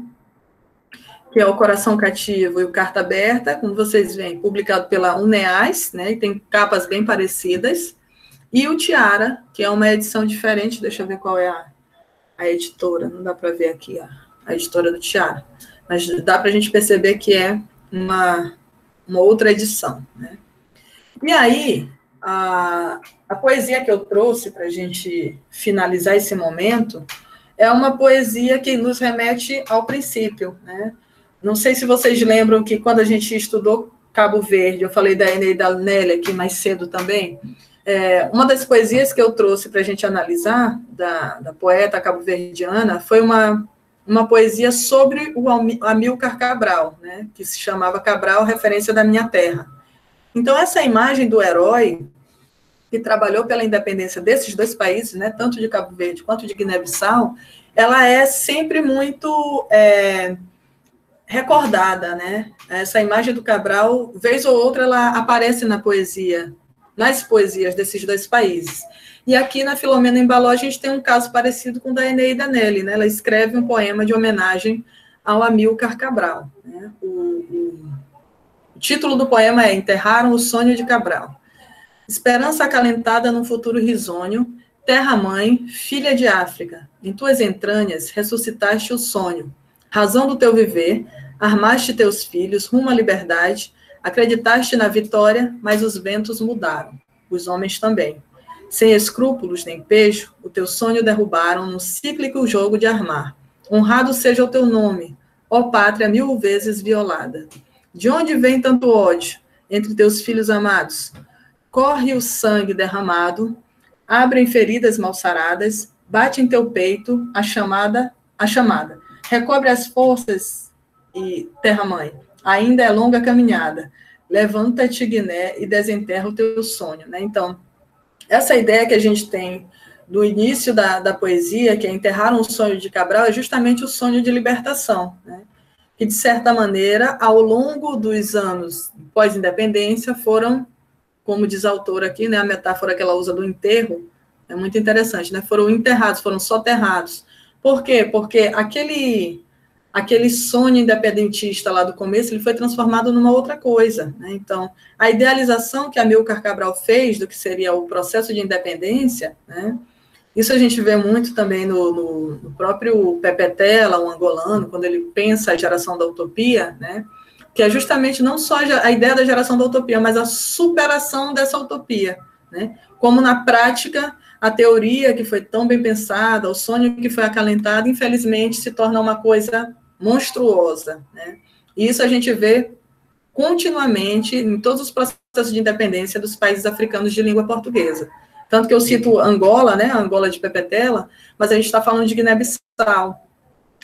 Speaker 2: Que é o Coração Cativo e o Carta Aberta, como vocês veem, publicado pela UNEAS, né, e tem capas bem parecidas, e o Tiara, que é uma edição diferente, deixa eu ver qual é a editora, não dá para ver aqui a editora do Tiara, mas dá para a gente perceber que é uma outra edição, né. E aí, a poesia que eu trouxe para a gente finalizar esse momento é uma poesia que nos remete ao princípio, né. Não sei se vocês lembram que quando a gente estudou Cabo Verde, eu falei da Eneida Nélia aqui mais cedo também, Uma das poesias que eu trouxe para a gente analisar, da poeta cabo-verdiana, foi uma poesia sobre o Amílcar Cabral, né, que se chamava Cabral, referência da minha terra. Então, essa imagem do herói que trabalhou pela independência desses dois países, né, tanto de Cabo Verde quanto de Guiné-Bissau, ela é sempre muito recordada, né? Essa imagem do Cabral, vez ou outra, ela aparece na poesia, nas poesias desses dois países. E aqui na Filomena Embaló a gente tem um caso parecido com o da Eneida Nelly, né? Ela escreve um poema de homenagem ao Amílcar Cabral, né? O título do poema é Enterraram o Sonho de Cabral. Esperança acalentada num futuro risonho, terra-mãe, filha de África, em tuas entranhas ressuscitaste o sonho, razão do teu viver, armaste teus filhos rumo à liberdade, acreditaste na vitória, mas os ventos mudaram, os homens também. Sem escrúpulos nem pejo, o teu sonho derrubaram num cíclico jogo de armar. Honrado seja o teu nome, ó pátria mil vezes violada. De onde vem tanto ódio entre teus filhos amados? Corre o sangue derramado, abrem feridas mal saradas, bate em teu peito a chamada. Recobre as forças e terra-mãe, ainda é longa a caminhada. Levanta-te, Guiné, e desenterra o teu sonho. Né? Então, essa ideia que a gente tem do início da poesia, que é Enterraram o Sonho de Cabral, é justamente o sonho de libertação, né? Que, de certa maneira, ao longo dos anos pós-independência, foram, como diz a autora aqui, né, a metáfora que ela usa do enterro, é muito interessante, né? Foram enterrados, foram soterrados. Por quê? Porque aquele sonho independentista lá do começo, ele foi transformado numa outra coisa, né? Então, a idealização que Amílcar Cabral fez do que seria o processo de independência, né? Isso a gente vê muito também no próprio Pepe Tela, o angolano, quando ele pensa a geração da utopia, né? Que é justamente não só a ideia da geração da utopia, mas a superação dessa utopia, né? Como na prática a teoria que foi tão bem pensada, o sonho que foi acalentado, infelizmente se torna uma coisa monstruosa, né? E isso a gente vê continuamente em todos os processos de independência dos países africanos de língua portuguesa. Tanto que eu cito Angola, né, a Angola de Pepe Tela, mas a gente está falando de Guiné-Bissau,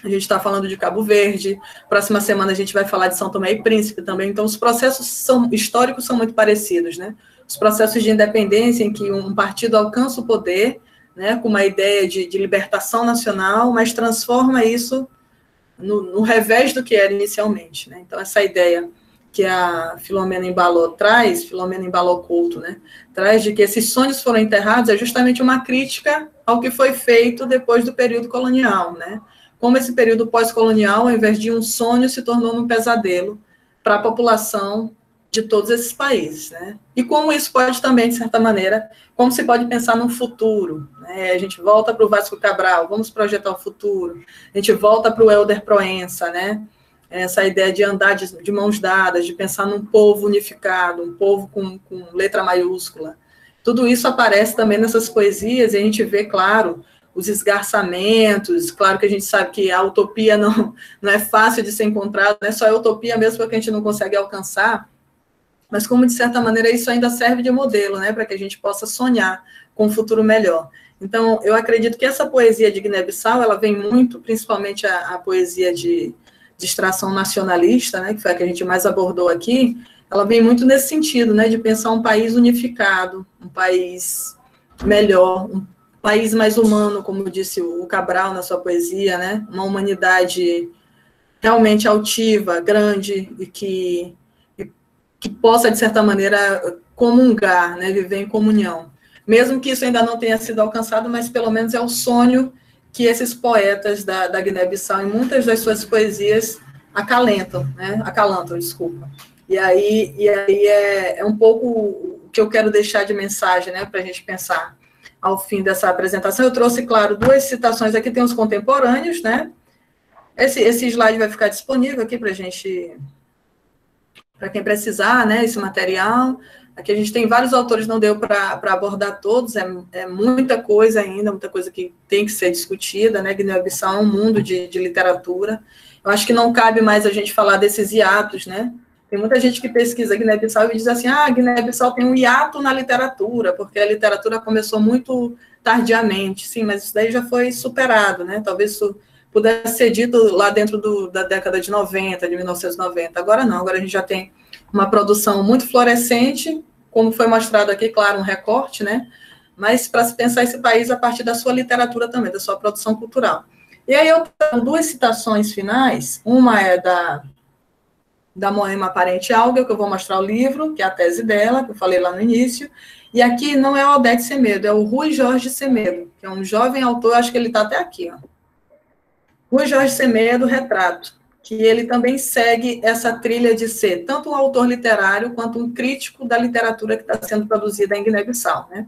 Speaker 2: a gente está falando de Cabo Verde, próxima semana a gente vai falar de São Tomé e Príncipe também, então os processos históricos são muito parecidos, né? Os processos de independência em que um partido alcança o poder, né, com uma ideia de libertação nacional, mas transforma isso no revés do que era inicialmente, né? Então, essa ideia que a Filomena Embaló traz, Filomena Embaló Couto, né, traz de que esses sonhos foram enterrados, é justamente uma crítica ao que foi feito depois do período colonial, né? Como esse período pós-colonial, ao invés de um sonho, se tornou um pesadelo para a população de todos esses países, né? E como isso pode também, de certa maneira, como se pode pensar num futuro, né? A gente volta para o Vasco Cabral, vamos projetar o futuro, a gente volta para o Helder Proença, né? Essa ideia de andar de mãos dadas, de pensar num povo unificado, um povo com letra maiúscula. Tudo isso aparece também nessas poesias, e a gente vê, claro, os esgarçamentos, claro que a gente sabe que a utopia não é fácil de ser encontrada, não é só a utopia mesmo porque a gente não consegue alcançar, mas como, de certa maneira, isso ainda serve de modelo, né, para que a gente possa sonhar com um futuro melhor. Então, eu acredito que essa poesia de Guiné-Bissau, ela vem muito, principalmente a poesia de extração nacionalista, né, que foi a que a gente mais abordou aqui, ela vem muito nesse sentido, né, de pensar um país unificado, um país melhor, um país mais humano, como disse o Cabral na sua poesia, né, uma humanidade realmente altiva, grande, e que possa, de certa maneira, comungar, né, viver em comunhão. Mesmo que isso ainda não tenha sido alcançado, mas pelo menos é o sonho que esses poetas da Guiné-Bissau, em muitas das suas poesias, acalantam, desculpa. E aí é um pouco o que eu quero deixar de mensagem, né, para a gente pensar ao fim dessa apresentação. Eu trouxe, claro, 2 citações aqui, tem os contemporâneos, né? Esse slide vai ficar disponível aqui para a gente, para quem precisar, né, esse material. Aqui a gente tem vários autores, não deu para abordar todos, é muita coisa ainda, muita coisa que tem que ser discutida, né? Guiné-Bissau é um mundo de literatura. Eu acho que não cabe mais a gente falar desses hiatos, né? Tem muita gente que pesquisa Guiné-Bissau e diz assim, Guiné-Bissau tem um hiato na literatura, porque a literatura começou muito tardiamente. Sim, mas isso daí já foi superado, né? Talvez isso pudesse ser dito lá dentro da década de 90, de 1990. Agora não, agora a gente já tem uma produção muito florescente, como foi mostrado aqui, claro, um recorte, né? Mas para se pensar esse país a partir da sua literatura também, da sua produção cultural. E aí eu tenho duas citações finais, uma é da Moema Parente Alga, que eu vou mostrar o livro, que é a tese dela, que eu falei lá no início, e aqui não é o Odete Semedo, é o Rui Jorge Semedo, que é um jovem autor, acho que ele está até aqui, ó. Rui Jorge Semedo, Retrato, que ele também segue essa trilha de ser tanto um autor literário, quanto um crítico da literatura que está sendo produzida em Guiné-Bissau, né?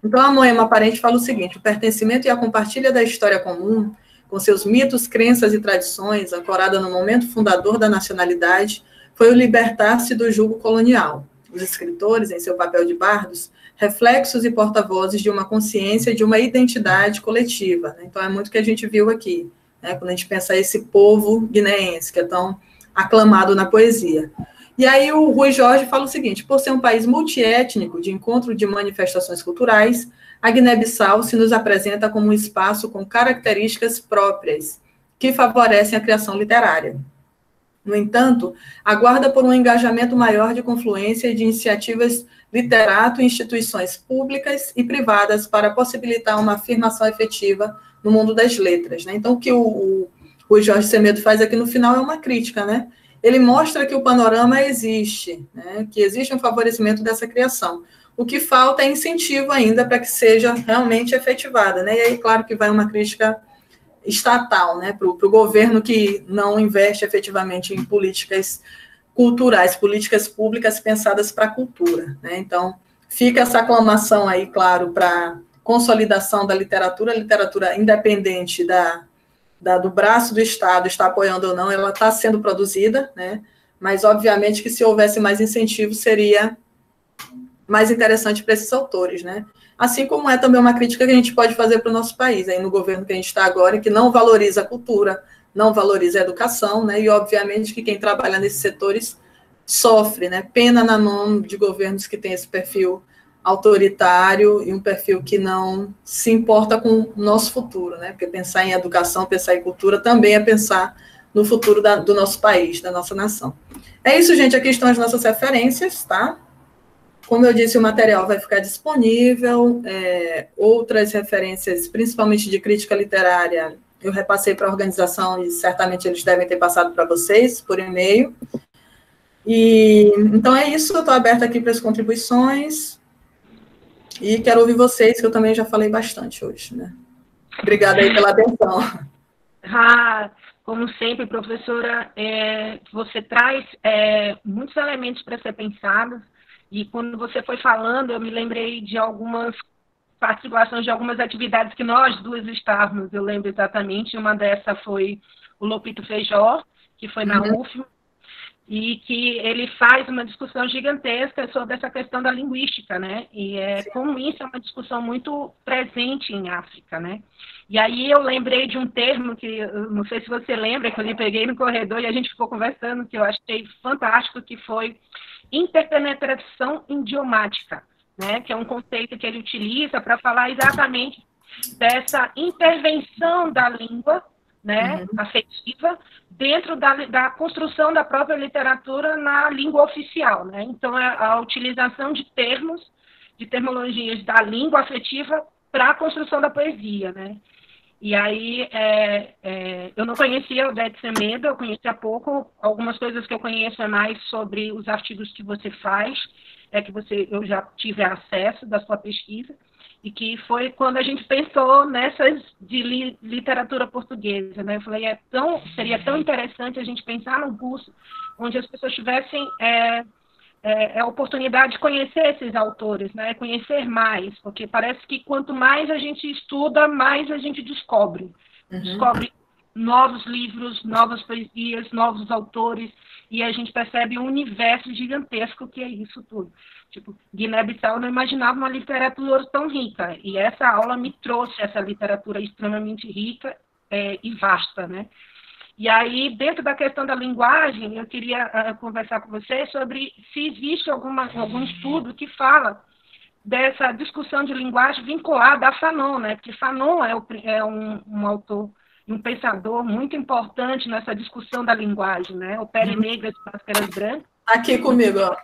Speaker 2: Então, a Moema Parente fala o seguinte, o pertencimento e a compartilha da história comum, com seus mitos, crenças e tradições, ancorada no momento fundador da nacionalidade, foi o libertar-se do jugo colonial. Os escritores, em seu papel de bardos, reflexos e porta-vozes de uma consciência, de uma identidade coletiva, né? Então, é muito o que a gente viu aqui, né? Quando a gente pensa esse povo guineense, que é tão aclamado na poesia. E aí o Rui Jorge fala o seguinte, por ser um país multiétnico, de encontro de manifestações culturais, a Guiné-Bissau se nos apresenta como um espaço com características próprias, que favorecem a criação literária. No entanto, aguarda por um engajamento maior de confluência de iniciativas literato e instituições públicas e privadas para possibilitar uma afirmação efetiva no mundo das letras, né? Então, o que o Jorge Semedo faz aqui no final é uma crítica, né? Ele mostra que o panorama existe, né? Que existe um favorecimento dessa criação. O que falta é incentivo ainda para que seja realmente efetivada, né? E aí, claro que vai uma crítica estatal, né? Para o governo que não investe efetivamente em políticas culturais, políticas públicas pensadas para a cultura, né? Então, fica essa aclamação aí, claro, para consolidação da literatura, a literatura independente do braço do Estado, está apoiando ou não, ela está sendo produzida, né? Mas, obviamente, que se houvesse mais incentivo, seria mais interessante para esses autores, né? Assim como é também uma crítica que a gente pode fazer para o nosso país, aí no governo que a gente está agora, que não valoriza a cultura, não valoriza a educação, né? E, obviamente, que quem trabalha nesses setores sofre, né? Pena na mão de governos que têm esse perfil autoritário e um perfil que não se importa com o nosso futuro, né? Porque pensar em educação, pensar em cultura também é pensar no futuro do nosso país, da nossa nação. É isso, gente. Aqui estão as nossas referências, tá? Como eu disse, o material vai ficar disponível, outras referências, principalmente de crítica literária, eu repassei para a organização e certamente eles devem ter passado para vocês por e-mail. E então é isso, eu estou aberta aqui para as contribuições e quero ouvir vocês, que eu também já falei bastante hoje, né? Obrigada aí pela atenção.
Speaker 1: Como sempre, professora, você traz muitos elementos para ser pensados, e quando você foi falando, eu me lembrei de algumas participações de algumas atividades que nós duas estávamos, eu lembro exatamente, uma dessa foi o Lopito Feijó, que foi na UFM, e que ele faz uma discussão gigantesca sobre essa questão da linguística, né? E como isso é uma discussão muito presente em África, né? E aí eu lembrei de um termo que, eu não sei se você lembra, que eu lhe peguei no corredor e a gente ficou conversando, que eu achei fantástico, que foi interpenetração idiomática, né? Que é um conceito que ele utiliza para falar exatamente dessa intervenção da língua, né, afetiva, dentro da construção da própria literatura na língua oficial, né? Então, a utilização de termos, de terminologias da língua afetiva para a construção da poesia, né? E aí, eu não conhecia o Odete Semedo, eu conheci há pouco, algumas coisas que eu conheço é mais sobre os artigos que você faz, eu já tive acesso da sua pesquisa, e que foi quando a gente pensou nessas de literatura portuguesa, né? Eu falei, seria tão interessante a gente pensar num curso onde as pessoas tivessem a oportunidade de conhecer esses autores, né? Conhecer mais, porque parece que quanto mais a gente estuda, mais a gente descobre. Descobre novos livros, novas poesias, novos autores, e a gente percebe um universo gigantesco que é isso tudo. Tipo, Guiné-Bissau não imaginava uma literatura tão rica, e essa aula me trouxe essa literatura extremamente rica e vasta, né? E aí, dentro da questão da linguagem, eu queria conversar com vocês sobre se existe algum estudo que fala dessa discussão de linguagem vinculada a Fanon, né? Porque Fanon é um autor, um pensador muito importante nessa discussão da linguagem, né? O Pele Negra de Máscaras Brancas.
Speaker 2: Aqui comigo, ó.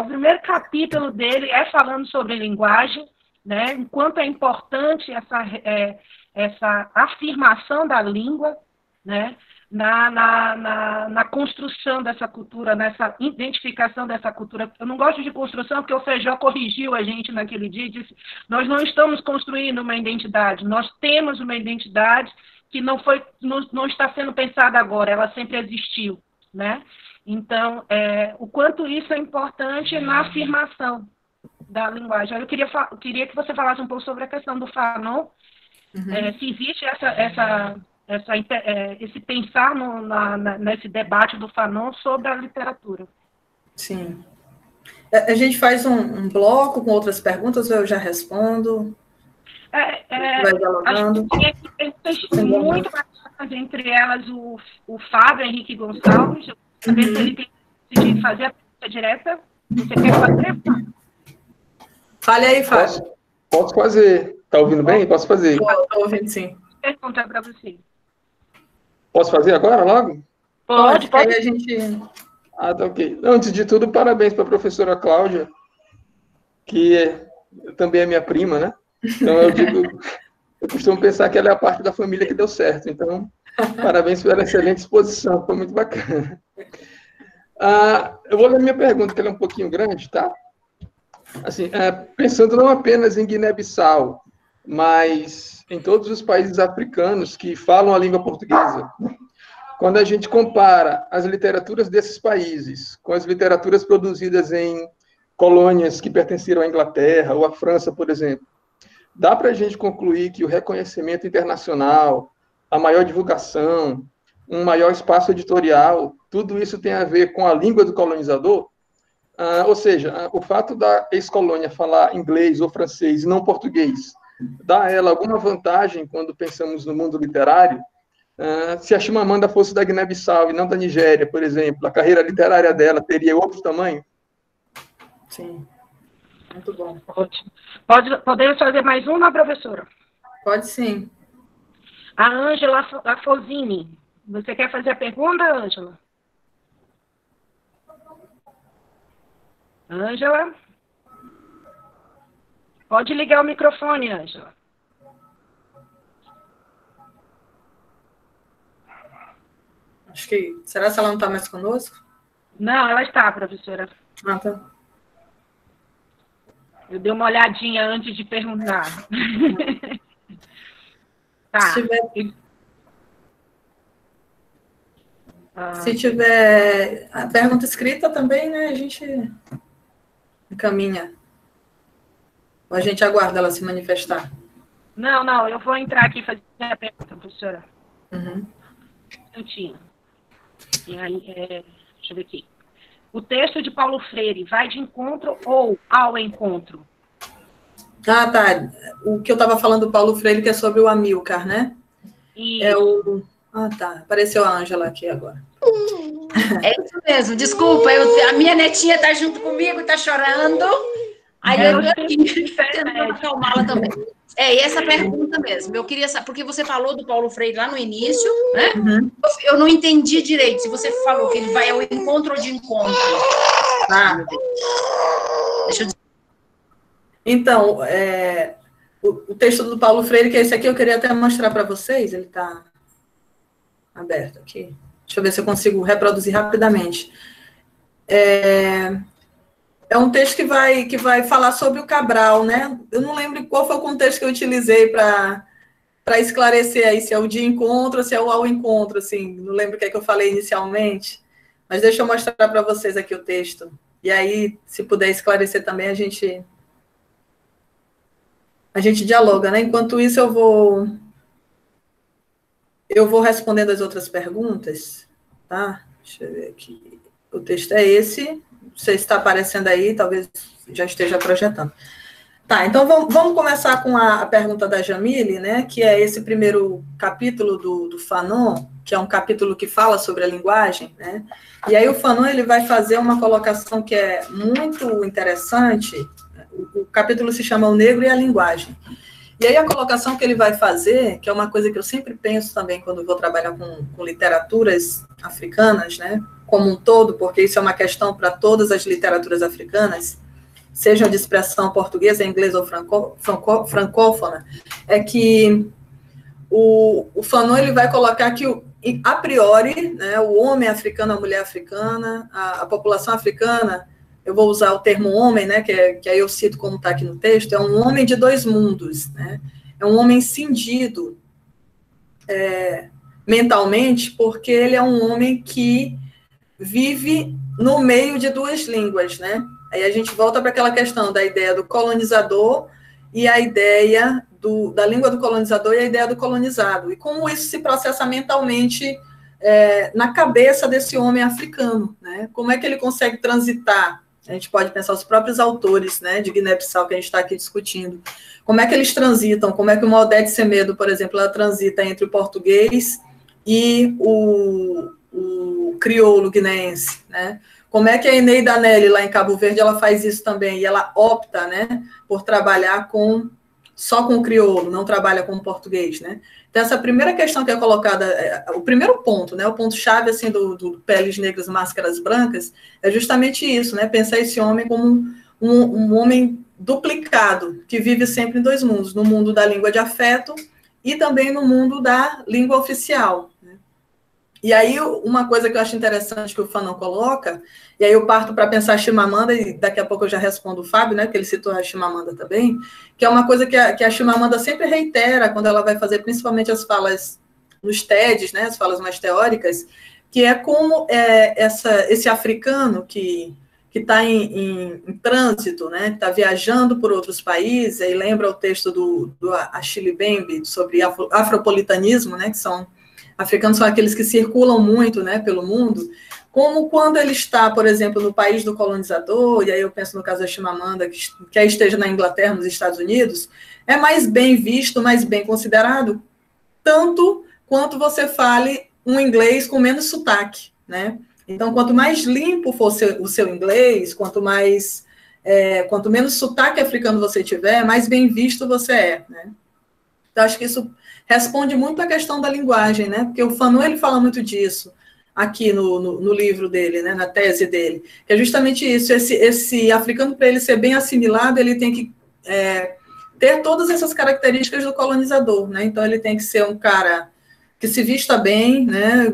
Speaker 1: O primeiro capítulo dele é falando sobre linguagem, né? Enquanto é importante essa afirmação da língua, né? Na construção dessa cultura, nessa identificação dessa cultura. Eu não gosto de construção porque o Feijó corrigiu a gente naquele dia e disse, nós não estamos construindo uma identidade, nós temos uma identidade que não está sendo pensada agora, ela sempre existiu, né? Então, o quanto isso é importante na afirmação da linguagem. Eu queria que você falasse um pouco sobre a questão do Fanon, se existe esse pensar nesse debate do Fanon sobre a literatura.
Speaker 2: Sim. A gente faz um bloco com outras perguntas, ou eu já respondo? Vai dialogando.
Speaker 1: Tinha perguntas muito bacanas, entre elas o Fábio Henrique Gonçalves. Saber se ele tem decidido fazer a pergunta direta. Você quer fazer?
Speaker 2: Fale aí, Fábio.
Speaker 3: Posso fazer. Está ouvindo bem? Posso fazer.
Speaker 2: Estou ouvindo, sim.
Speaker 1: Pergunta para você.
Speaker 3: Posso fazer agora, logo?
Speaker 2: Pode. Aí a gente...
Speaker 3: Tá ok. Antes de tudo, parabéns para a professora Cláudia, que também é minha prima, né? Então, eu costumo pensar que ela é a parte da família que deu certo. Então, parabéns pela excelente exposição, foi muito bacana. Eu vou ler minha pergunta, que ela é um pouquinho grande, tá? Assim, pensando não apenas em Guiné-Bissau, mas em todos os países africanos que falam a língua portuguesa. Quando a gente compara as literaturas desses países com as literaturas produzidas em colônias que pertenceram à Inglaterra ou à França, por exemplo, dá para a gente concluir que o reconhecimento internacional, a maior divulgação, um maior espaço editorial, tudo isso tem a ver com a língua do colonizador? Ou seja, o fato da ex-colônia falar inglês ou francês e não português, dá a ela alguma vantagem quando pensamos no mundo literário? Se a Chimamanda fosse da Guiné-Bissau e não da Nigéria, por exemplo, a carreira literária dela teria outro tamanho?
Speaker 2: Sim. Muito bom.
Speaker 1: Podemos fazer mais uma, professora?
Speaker 2: Pode sim.
Speaker 1: A Ângela Afosini. Você quer fazer a pergunta, Ângela? Ângela? Pode ligar o microfone, Ângela.
Speaker 2: Acho que... Será que ela não está mais conosco?
Speaker 1: Não, ela está, professora.
Speaker 2: Tá.
Speaker 1: Eu dei uma olhadinha antes de perguntar. Tá.
Speaker 2: Se tiver a pergunta escrita também, né, a gente encaminha. Ou a gente aguarda ela se manifestar?
Speaker 1: Não, eu vou entrar aqui e fazer a pergunta, professora. Eu tinha. E aí, deixa eu ver aqui. O texto de Paulo Freire vai de encontro ou ao encontro?
Speaker 2: Tá. O que eu estava falando do Paulo Freire, que é sobre o Amilcar, né?
Speaker 1: Isso.
Speaker 2: Tá. Apareceu a Ângela aqui agora.
Speaker 4: É isso mesmo. Desculpa, a minha netinha está junto comigo, está chorando. Aí eu estou aqui tentando acalmá-la também. E essa pergunta mesmo. Eu queria saber, porque você falou do Paulo Freire lá no início, né? Eu não entendi direito se você falou que ele vai ao encontro ou de encontro. Deixa eu dizer.
Speaker 2: Então, o texto do Paulo Freire, que é esse aqui, eu queria até mostrar para vocês. Ele está aberto aqui. Deixa eu ver se eu consigo reproduzir rapidamente. É um texto que vai falar sobre o Cabral, né? Eu não lembro qual foi o contexto que eu utilizei para esclarecer aí se é o de encontro ou se é o ao encontro, assim. Não lembro o que é que eu falei inicialmente, mas deixa eu mostrar para vocês aqui o texto. E aí, se puder esclarecer também, a gente dialoga, né? Enquanto isso, eu vou respondendo as outras perguntas, tá? Deixa eu ver aqui. O texto é esse. Não sei se está aparecendo aí, talvez já esteja projetando. Tá, então vamos começar com a pergunta da Jamile, né, que é esse primeiro capítulo do Fanon, que é um capítulo que fala sobre a linguagem, né, e aí o Fanon ele vai fazer uma colocação que é muito interessante. O capítulo se chama O Negro e a Linguagem. E aí a colocação que ele vai fazer, que é uma coisa que eu sempre penso também quando vou trabalhar com literaturas africanas, né, como um todo, porque isso é uma questão para todas as literaturas africanas, sejam de expressão portuguesa, inglesa ou francófona, é que o Fanon ele vai colocar que, a priori, né, o homem africano, a mulher africana, a população africana, eu vou usar o termo homem, né, que aí eu cito como está aqui no texto, é um homem de dois mundos, né, é um homem cindido mentalmente, porque ele é um homem que vive no meio de duas línguas, né? Aí a gente volta para aquela questão da ideia do colonizador e a ideia da língua do colonizador e a ideia do colonizado. E como isso se processa mentalmente na cabeça desse homem africano, né? Como é que ele consegue transitar? A gente pode pensar os próprios autores, né, de Guiné-Bissau que a gente está aqui discutindo. Como é que eles transitam? Como é que uma Odete Semedo, por exemplo, ela transita entre o português e o crioulo guineense, né? Como é que a Eneida Nelly, lá em Cabo Verde, ela faz isso também, e ela opta, né, por trabalhar só com o crioulo, não trabalha com o português, né? Então, essa primeira questão que é colocada, o primeiro ponto, né, o ponto-chave, assim, do Peles Negras, Máscaras Brancas, é justamente isso, né, pensar esse homem como um homem duplicado, que vive sempre em dois mundos, no mundo da língua de afeto e também no mundo da língua oficial. E aí, uma coisa que eu acho interessante que o Fanon coloca, e aí eu parto para pensar a Chimamanda, e daqui a pouco eu já respondo o Fábio, né, porque ele citou a Chimamanda também, que é uma coisa que a Chimamanda sempre reitera quando ela vai fazer, principalmente as falas nos TEDs, né, as falas mais teóricas, que é como esse africano que está em trânsito, né, que está viajando por outros países, aí lembra o texto do Achille Mbembe sobre afropolitanismo, né, que africanos são aqueles que circulam muito, né, pelo mundo, como quando ele está, por exemplo, no país do colonizador, e aí eu penso no caso da Chimamanda, que esteja na Inglaterra, nos Estados Unidos, é mais bem visto, mais bem considerado, tanto quanto você fale um inglês com menos sotaque, né? Então, quanto mais limpo for o seu inglês, quanto menos sotaque africano você tiver, mais bem visto você é, né? Então, acho que isso responde muito à questão da linguagem, né? Porque o Fanon, ele fala muito disso aqui no livro dele, né? Na tese dele, que é justamente isso, esse africano, para ele ser bem assimilado, ele tem que ter todas essas características do colonizador, né? Então, ele tem que ser um cara que se vista bem, né?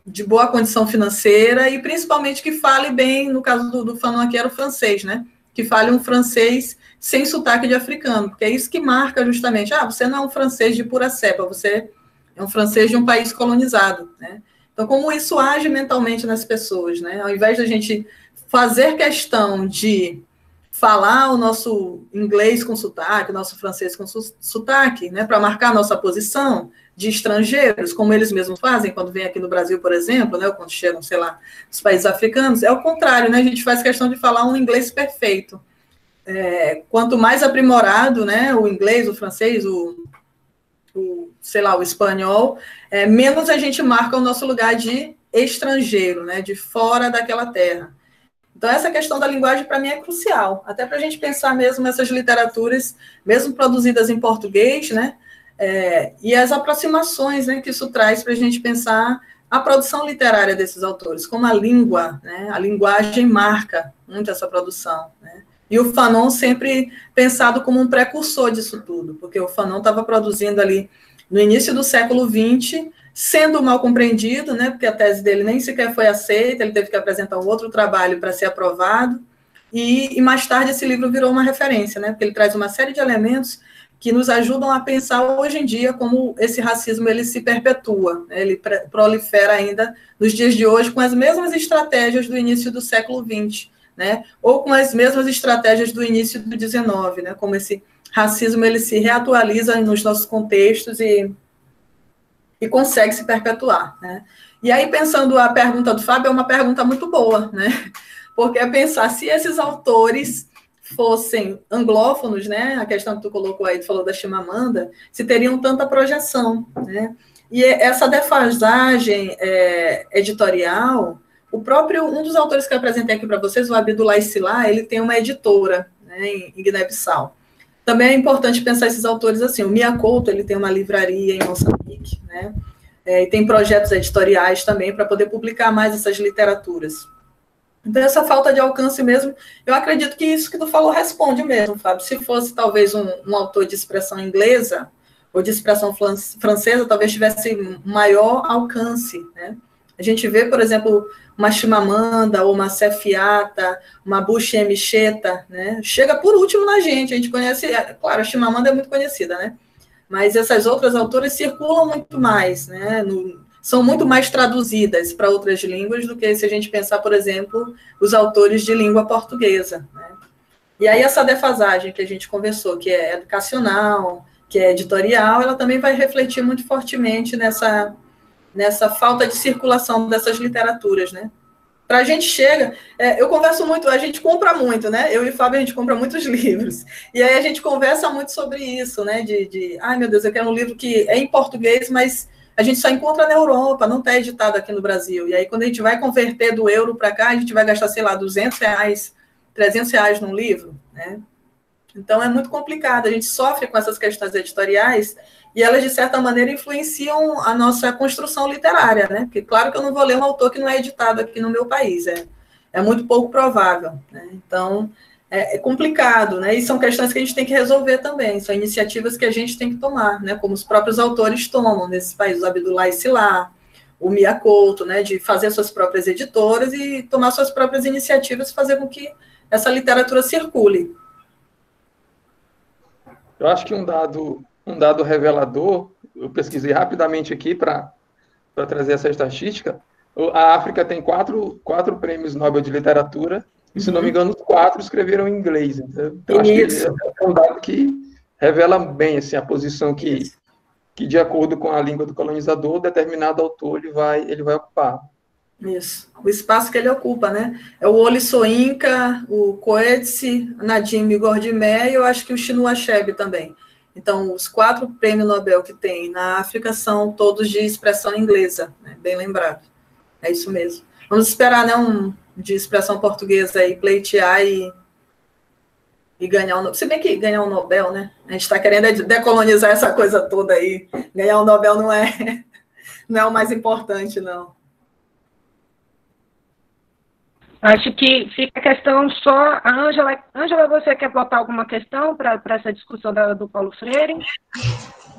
Speaker 2: De boa condição financeira e, principalmente, que fale bem, no caso do Fanon aqui era o francês, né? Que fale um francês sem sotaque de africano, porque é isso que marca justamente, você não é um francês de pura cepa, você é um francês de um país colonizado, né? Então, como isso age mentalmente nas pessoas, né? Ao invés da gente fazer questão de falar o nosso inglês com sotaque, o nosso francês com sotaque, né, para marcar a nossa posição de estrangeiros, como eles mesmos fazem quando vêm aqui no Brasil, por exemplo, né, ou quando chegam, sei lá, nos países africanos, é o contrário, né? A gente faz questão de falar um inglês perfeito. Quanto mais aprimorado, né, o inglês, o francês, sei lá, o espanhol, menos a gente marca o nosso lugar de estrangeiro, né, de fora daquela terra. Então, essa questão da linguagem, para mim, é crucial, até para a gente pensar mesmo nessas literaturas, mesmo produzidas em português, né, e as aproximações, né, que isso traz para a gente pensar a produção literária desses autores, como a língua, né, a linguagem marca muito essa produção, né. E o Fanon sempre pensado como um precursor disso tudo, porque o Fanon estava produzindo ali no início do século XX, sendo mal compreendido, né, porque a tese dele nem sequer foi aceita, ele teve que apresentar um outro trabalho para ser aprovado, e mais tarde esse livro virou uma referência, né, porque ele traz uma série de elementos que nos ajudam a pensar hoje em dia como esse racismo ele se perpetua, né, ele prolifera ainda nos dias de hoje com as mesmas estratégias do início do século XX, né, ou com as mesmas estratégias do início do XIX, né, como esse racismo ele se reatualiza nos nossos contextos e consegue se perpetuar, né. E aí, pensando a pergunta do Fábio, é uma pergunta muito boa, né, porque é pensar se esses autores fossem anglófonos, né, a questão que tu colocou aí, tu falou da Chimamanda, se teriam tanta projeção, né? E essa defasagem editorial, um dos autores que eu apresentei aqui para vocês, o Abdullah Silá, ele tem uma editora, né, em Guiné-Bissau. Também é importante pensar esses autores assim. O Mia Couto, ele tem uma livraria em Moçambique, né? E tem projetos editoriais também para poder publicar mais essas literaturas. Então, essa falta de alcance mesmo, eu acredito que isso que tu falou responde mesmo, Fábio. Se fosse, talvez, um autor de expressão inglesa ou de expressão francesa, talvez tivesse maior alcance, né? A gente vê, por exemplo, uma Chimamanda, ou uma Sefiata, uma Bushi Mcheta, né? Chega por último na gente, a gente conhece, claro, a Chimamanda é muito conhecida, né? Mas essas outras autoras circulam muito mais, né? São muito mais traduzidas para outras línguas do que se a gente pensar, por exemplo, os autores de língua portuguesa, né? E aí essa defasagem que a gente conversou, que é educacional, que é editorial, ela também vai refletir muito fortemente nessa falta de circulação dessas literaturas, né? Para a gente chega, eu converso muito, a gente compra muito, né? Eu e o Fábio, a gente compra muitos livros. E aí a gente conversa muito sobre isso, né? Ai, meu Deus, eu quero um livro que é em português, mas a gente só encontra na Europa, não está editado aqui no Brasil. E aí, quando a gente vai converter do euro para cá, a gente vai gastar, sei lá, R$200, R$300 num livro, né? Então, é muito complicado. A gente sofre com essas questões editoriais e elas, de certa maneira, influenciam a nossa construção literária, né? Porque, claro que eu não vou ler um autor que não é editado aqui no meu país. É muito pouco provável, né? Então, é complicado, né? E são questões que a gente tem que resolver também, são iniciativas que a gente tem que tomar, né? Como os próprios autores tomam nesse país, o Abdullah Silá, o Mia Couto, né? De fazer suas próprias editoras e tomar suas próprias iniciativas, fazer com que essa literatura circule.
Speaker 3: Eu acho que um dado revelador, eu pesquisei rapidamente aqui para trazer essa estatística, a África tem quatro prêmios Nobel de literatura, e, se não me engano, os 4 escreveram em inglês. Então, acho que é um dado que revela bem assim, a posição que, de acordo com a língua do colonizador, determinado autor ele vai ocupar.
Speaker 2: Isso, o espaço que ele ocupa, né? É o Wole Soyinka, o Coetzee, Nadim Gordimé e eu acho que o Chinua Achebe também. Então, os 4 prêmios Nobel que tem na África são todos de expressão inglesa, né? Bem lembrado. É isso mesmo. Vamos esperar, né, de expressão portuguesa aí, pleitear e ganhar o Nobel. Se bem que ganhar o Nobel, né? A gente está querendo decolonizar essa coisa toda aí. Ganhar o Nobel não é o mais importante, não.
Speaker 1: Acho que fica a questão só... Ângela, você quer botar alguma questão para essa discussão do Paulo Freire?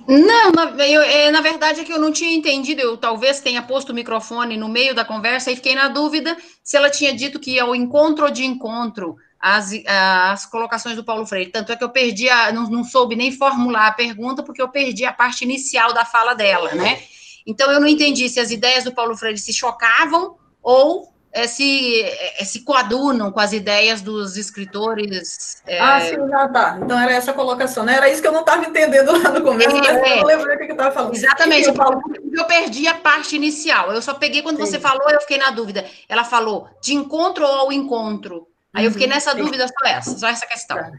Speaker 4: Não, na verdade é que eu não tinha entendido, eu talvez tenha posto o microfone no meio da conversa e fiquei na dúvida se ela tinha dito que ia ao encontro ou de encontro as colocações do Paulo Freire. Tanto é que eu perdi, não soube nem formular a pergunta, porque eu perdi a parte inicial da fala dela, né? Então, eu não entendi se as ideias do Paulo Freire se chocavam ou se coadunam com as ideias dos escritores.
Speaker 2: Sim, tá. Então era essa a colocação, né? Era isso que eu não estava entendendo lá no começo, mas eu não lembrei o que eu estava falando.
Speaker 4: Exatamente, eu perdi a parte inicial. Eu só peguei quando você falou, eu fiquei na dúvida. Ela falou de encontro ou ao encontro. Aí eu fiquei nessa dúvida, só essa questão.
Speaker 2: Tá.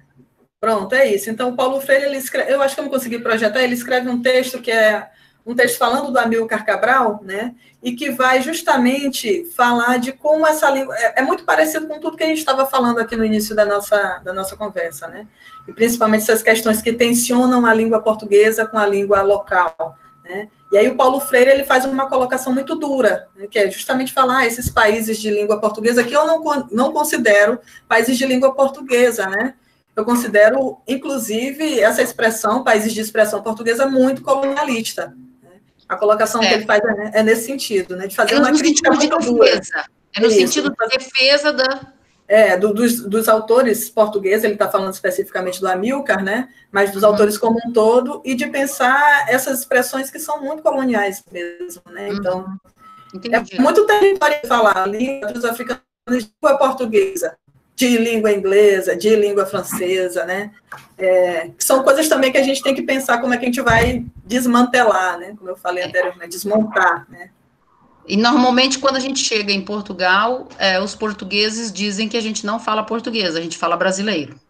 Speaker 2: Pronto, é isso. Então, o Paulo Freire, ele escreve, eu acho que eu não consegui projetar, ele escreve um texto que é um texto falando do Amílcar Cabral, né, e que vai justamente falar de como essa língua... É muito parecido com tudo que a gente estava falando aqui no início da nossa conversa, né, e principalmente essas questões que tensionam a língua portuguesa com a língua local, né, e aí o Paulo Freire, ele faz uma colocação muito dura, né, que é justamente falar esses países de língua portuguesa, que eu não considero países de língua portuguesa, né, eu considero, inclusive, essa expressão, países de expressão portuguesa, muito colonialista. A colocação que ele faz é nesse sentido, né? De fazer uma crítica muito dura.
Speaker 4: É no sentido de defesa da...
Speaker 2: dos autores portugueses, ele está falando especificamente do Amílcar, né? Mas dos autores como um todo, e de pensar essas expressões que são muito coloniais mesmo, né? Então, é muito território falar a língua dos africanos de língua portuguesa, de língua inglesa, de língua francesa, né? São coisas também que a gente tem que pensar como é que a gente vai desmantelar, né? Como eu falei anteriormente, desmontar, né?
Speaker 4: E normalmente quando a gente chega em Portugal, os portugueses dizem que a gente não fala português, a gente fala brasileiro.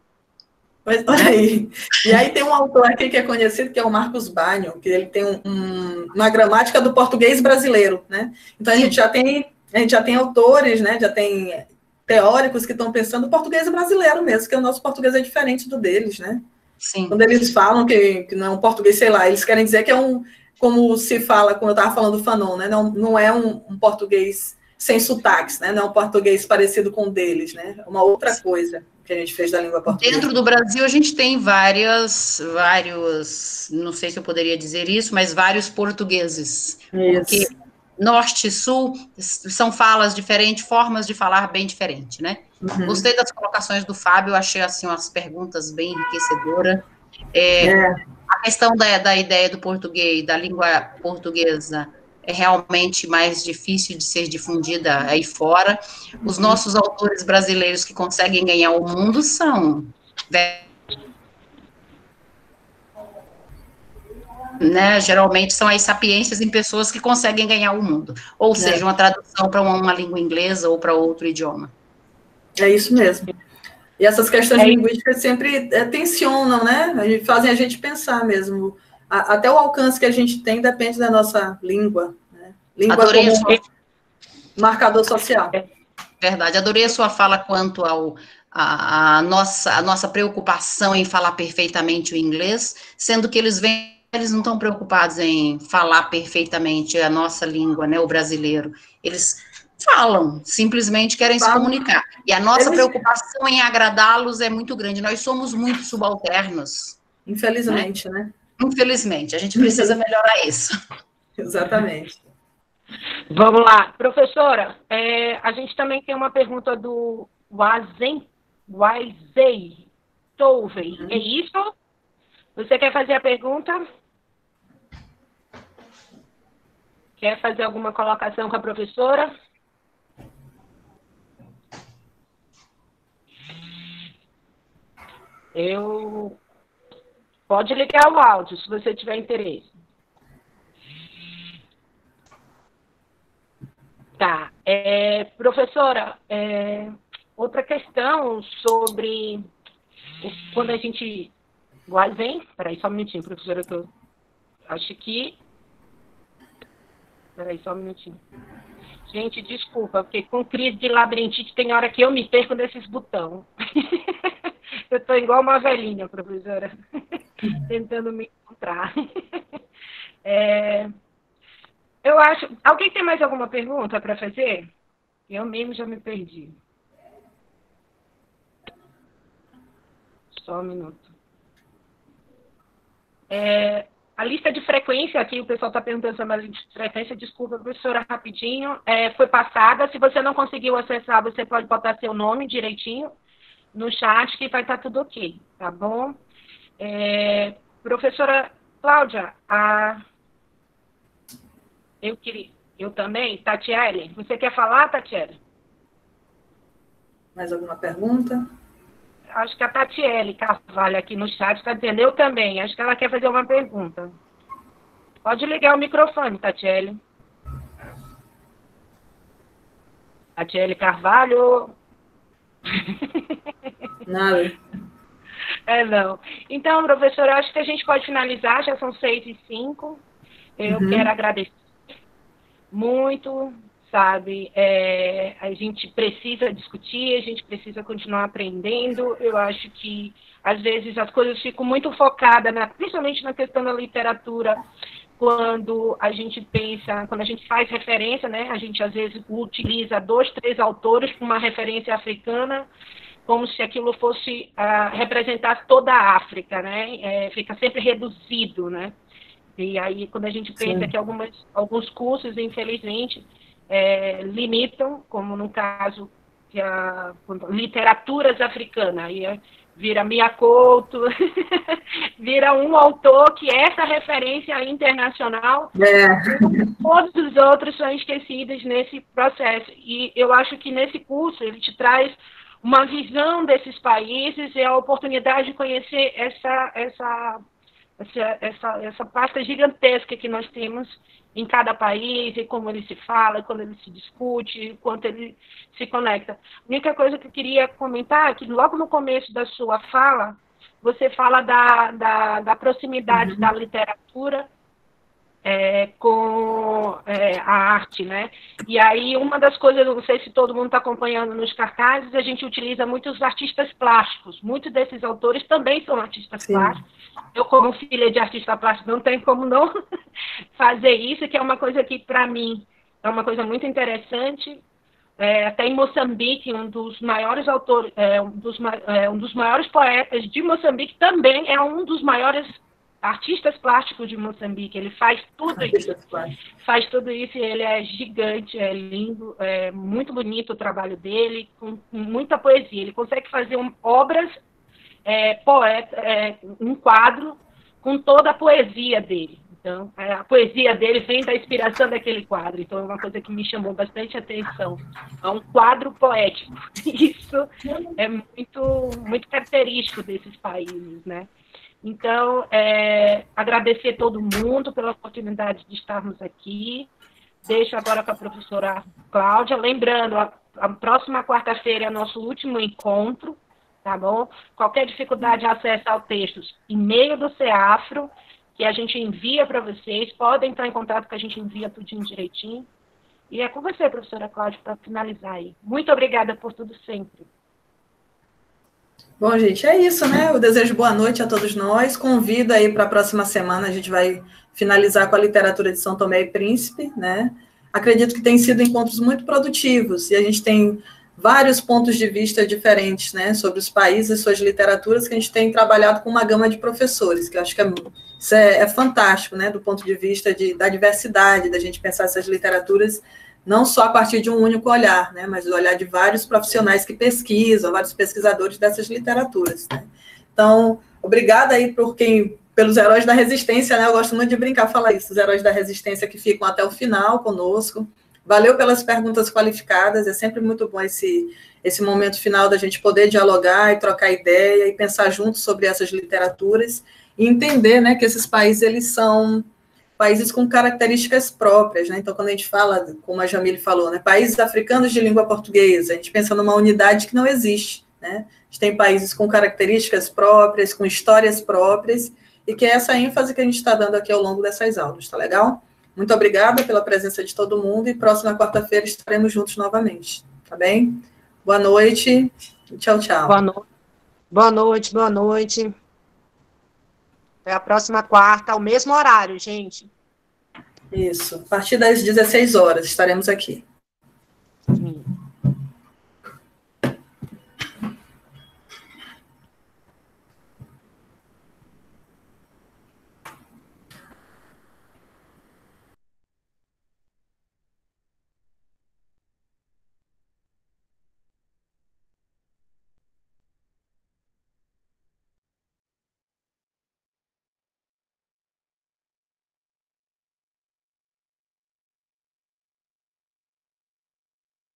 Speaker 2: Mas, olha aí. E aí tem um autor aqui que é conhecido, que é o Marcos Banho, que ele tem uma gramática do português brasileiro, né? Então a gente já tem autores, né? Já tem teóricos que estão pensando o português brasileiro mesmo, que o nosso português é diferente do deles, né?
Speaker 4: Sim.
Speaker 2: Quando eles falam que não é um português, sei lá, eles querem dizer que é como se fala, quando eu estava falando do Fanon, né? Não é um português sem sotaques, né? Não é um português parecido com o deles, né? É uma outra coisa que a gente fez da língua portuguesa.
Speaker 4: Dentro do Brasil, a gente tem vários, não sei se eu poderia dizer isso, mas vários portugueses.
Speaker 2: Isso.
Speaker 4: Porque norte e sul são falas diferentes, formas de falar bem diferentes, né? Uhum. Gostei das colocações do Fábio, achei assim umas perguntas bem enriquecedoras. A questão da ideia do português, da língua portuguesa, é realmente mais difícil de ser difundida aí fora. Os nossos autores brasileiros que conseguem ganhar o mundo são... Né, geralmente são as sapiências em pessoas que conseguem ganhar o mundo. Ou seja, uma tradução para uma língua inglesa ou para outro idioma.
Speaker 2: É isso mesmo. E essas questões linguísticas sempre tensionam, né? Fazem a gente pensar mesmo. Até o alcance que a gente tem depende da nossa língua. Né? Língua como marcador social.
Speaker 4: Verdade. Adorei a sua fala quanto a nossa preocupação em falar perfeitamente o inglês, sendo que eles não estão preocupados em falar perfeitamente a nossa língua, né? O brasileiro. Eles falam, simplesmente querem se comunicar. E a nossa preocupação em agradá-los é muito grande. Nós somos muito subalternos.
Speaker 2: Infelizmente, né?
Speaker 4: Infelizmente. A gente precisa melhorar isso.
Speaker 2: Exatamente.
Speaker 1: Vamos lá. Professora, a gente também tem uma pergunta do Wazei Tovey. É isso? Você quer fazer a pergunta? Quer fazer alguma colocação com a professora? Pode ligar o áudio, se você tiver interesse. Tá. Professora, outra questão sobre quando a gente... Peraí, só um minutinho, professora. Acho que... Peraí, só um minutinho. Gente, desculpa, porque com crise de labirintite tem hora que eu me perco nesses botões. Eu estou igual uma velhinha, professora, tentando me encontrar. Eu acho... Alguém tem mais alguma pergunta para fazer? Eu mesmo já me perdi. Só um minuto. A lista de frequência aqui, o pessoal está perguntando sobre a lista de frequência, desculpa, professora, rapidinho, foi passada. Se você não conseguiu acessar, você pode botar seu nome direitinho no chat, que vai estar tudo ok, tá bom? Professora Cláudia, eu também, Tatiele, você quer falar, Tatiele?
Speaker 2: Mais alguma pergunta?
Speaker 1: Acho que a Tatiele Carvalho aqui no chat está dizendo, eu também, acho que ela quer fazer uma pergunta. Pode ligar o microfone, Tatiele. Tatiele Carvalho.
Speaker 2: Nada.
Speaker 1: Não. Então, professora, acho que a gente pode finalizar, já são 6h05. Eu quero agradecer muito, sabe? A gente precisa discutir, a gente precisa continuar aprendendo. Eu acho que, às vezes, as coisas ficam muito focadas, principalmente na questão da literatura, quando a gente pensa, quando a gente faz referência, né? A gente, às vezes, utiliza 2, 3 autores para uma referência africana, como se aquilo fosse representar toda a África, né? Fica sempre reduzido, né? E aí, quando a gente pensa que alguns cursos, infelizmente, limitam, como no caso que literaturas africanas, aí vira Mia Couto, vira um autor que é essa referência internacional, todos os outros são esquecidos nesse processo. E eu acho que nesse curso ele te traz uma visão desses países e a oportunidade de conhecer essa pasta gigantesca que nós temos em cada país, e como ele se fala, quando ele se discute, quanto ele se conecta. A única coisa que eu queria comentar é que logo no começo da sua fala, você fala da proximidade da literatura com a arte, né? E aí, uma das coisas, não sei se todo mundo está acompanhando nos cartazes, a gente utiliza muitos artistas plásticos. Muitos desses autores também são artistas plásticos. Eu, como filha de artista plástico, não tenho como não fazer isso, que é uma coisa que, para mim, é uma coisa muito interessante. Até em Moçambique, um dos maiores autores, um dos maiores poetas de Moçambique também é um dos maiores artistas plásticos de Moçambique. Ele faz tudo isso. Faz tudo isso e ele é gigante, é lindo, é muito bonito o trabalho dele, com muita poesia. Ele consegue fazer obras, um quadro com toda a poesia dele. Então, a poesia dele vem da inspiração daquele quadro. Então, é uma coisa que me chamou bastante atenção. É um quadro poético. Isso é muito, muito característico desses países, né? Então, agradecer a todo mundo pela oportunidade de estarmos aqui. Deixo agora com a professora Cláudia. Lembrando, a próxima quarta-feira é nosso último encontro, tá bom? Qualquer dificuldade, acesse ao textos e-mail do CEAFRO, que a gente envia para vocês. Podem entrar em contato que a gente envia tudinho direitinho. E é com você, professora Cláudia, para finalizar aí. Muito obrigada por tudo sempre.
Speaker 2: Bom, gente, é isso, né? Eu desejo boa noite a todos nós. Convido aí para a próxima semana, a gente vai finalizar com a literatura de São Tomé e Príncipe, né? Acredito que tem sido encontros muito produtivos, e a gente tem vários pontos de vista diferentes, né, sobre os países e suas literaturas, que a gente tem trabalhado com uma gama de professores, que eu acho que isso é fantástico, né, do ponto de vista da diversidade, da gente pensar essas literaturas não só a partir de um único olhar, né, mas do olhar de vários profissionais que pesquisam, vários pesquisadores dessas literaturas, né. Então, obrigada aí pelos heróis da resistência, né, eu gosto muito de brincar, falar isso, os heróis da resistência que ficam até o final conosco. Valeu pelas perguntas qualificadas, é sempre muito bom esse momento final da gente poder dialogar e trocar ideia e pensar juntos sobre essas literaturas e entender, né, que esses países, eles são países com características próprias, né? Então, quando a gente fala, como a Jamile falou, né, países africanos de língua portuguesa, a gente pensa numa unidade que não existe, né? A gente tem países com características próprias, com histórias próprias, e que é essa ênfase que a gente está dando aqui ao longo dessas aulas, tá legal? Muito obrigada pela presença de todo mundo, e próxima quarta-feira estaremos juntos novamente, tá bem? Boa noite, tchau, tchau.
Speaker 1: Boa noite, boa noite. Até a próxima quarta, ao mesmo horário, gente.
Speaker 2: Isso, a partir das 16 horas estaremos aqui.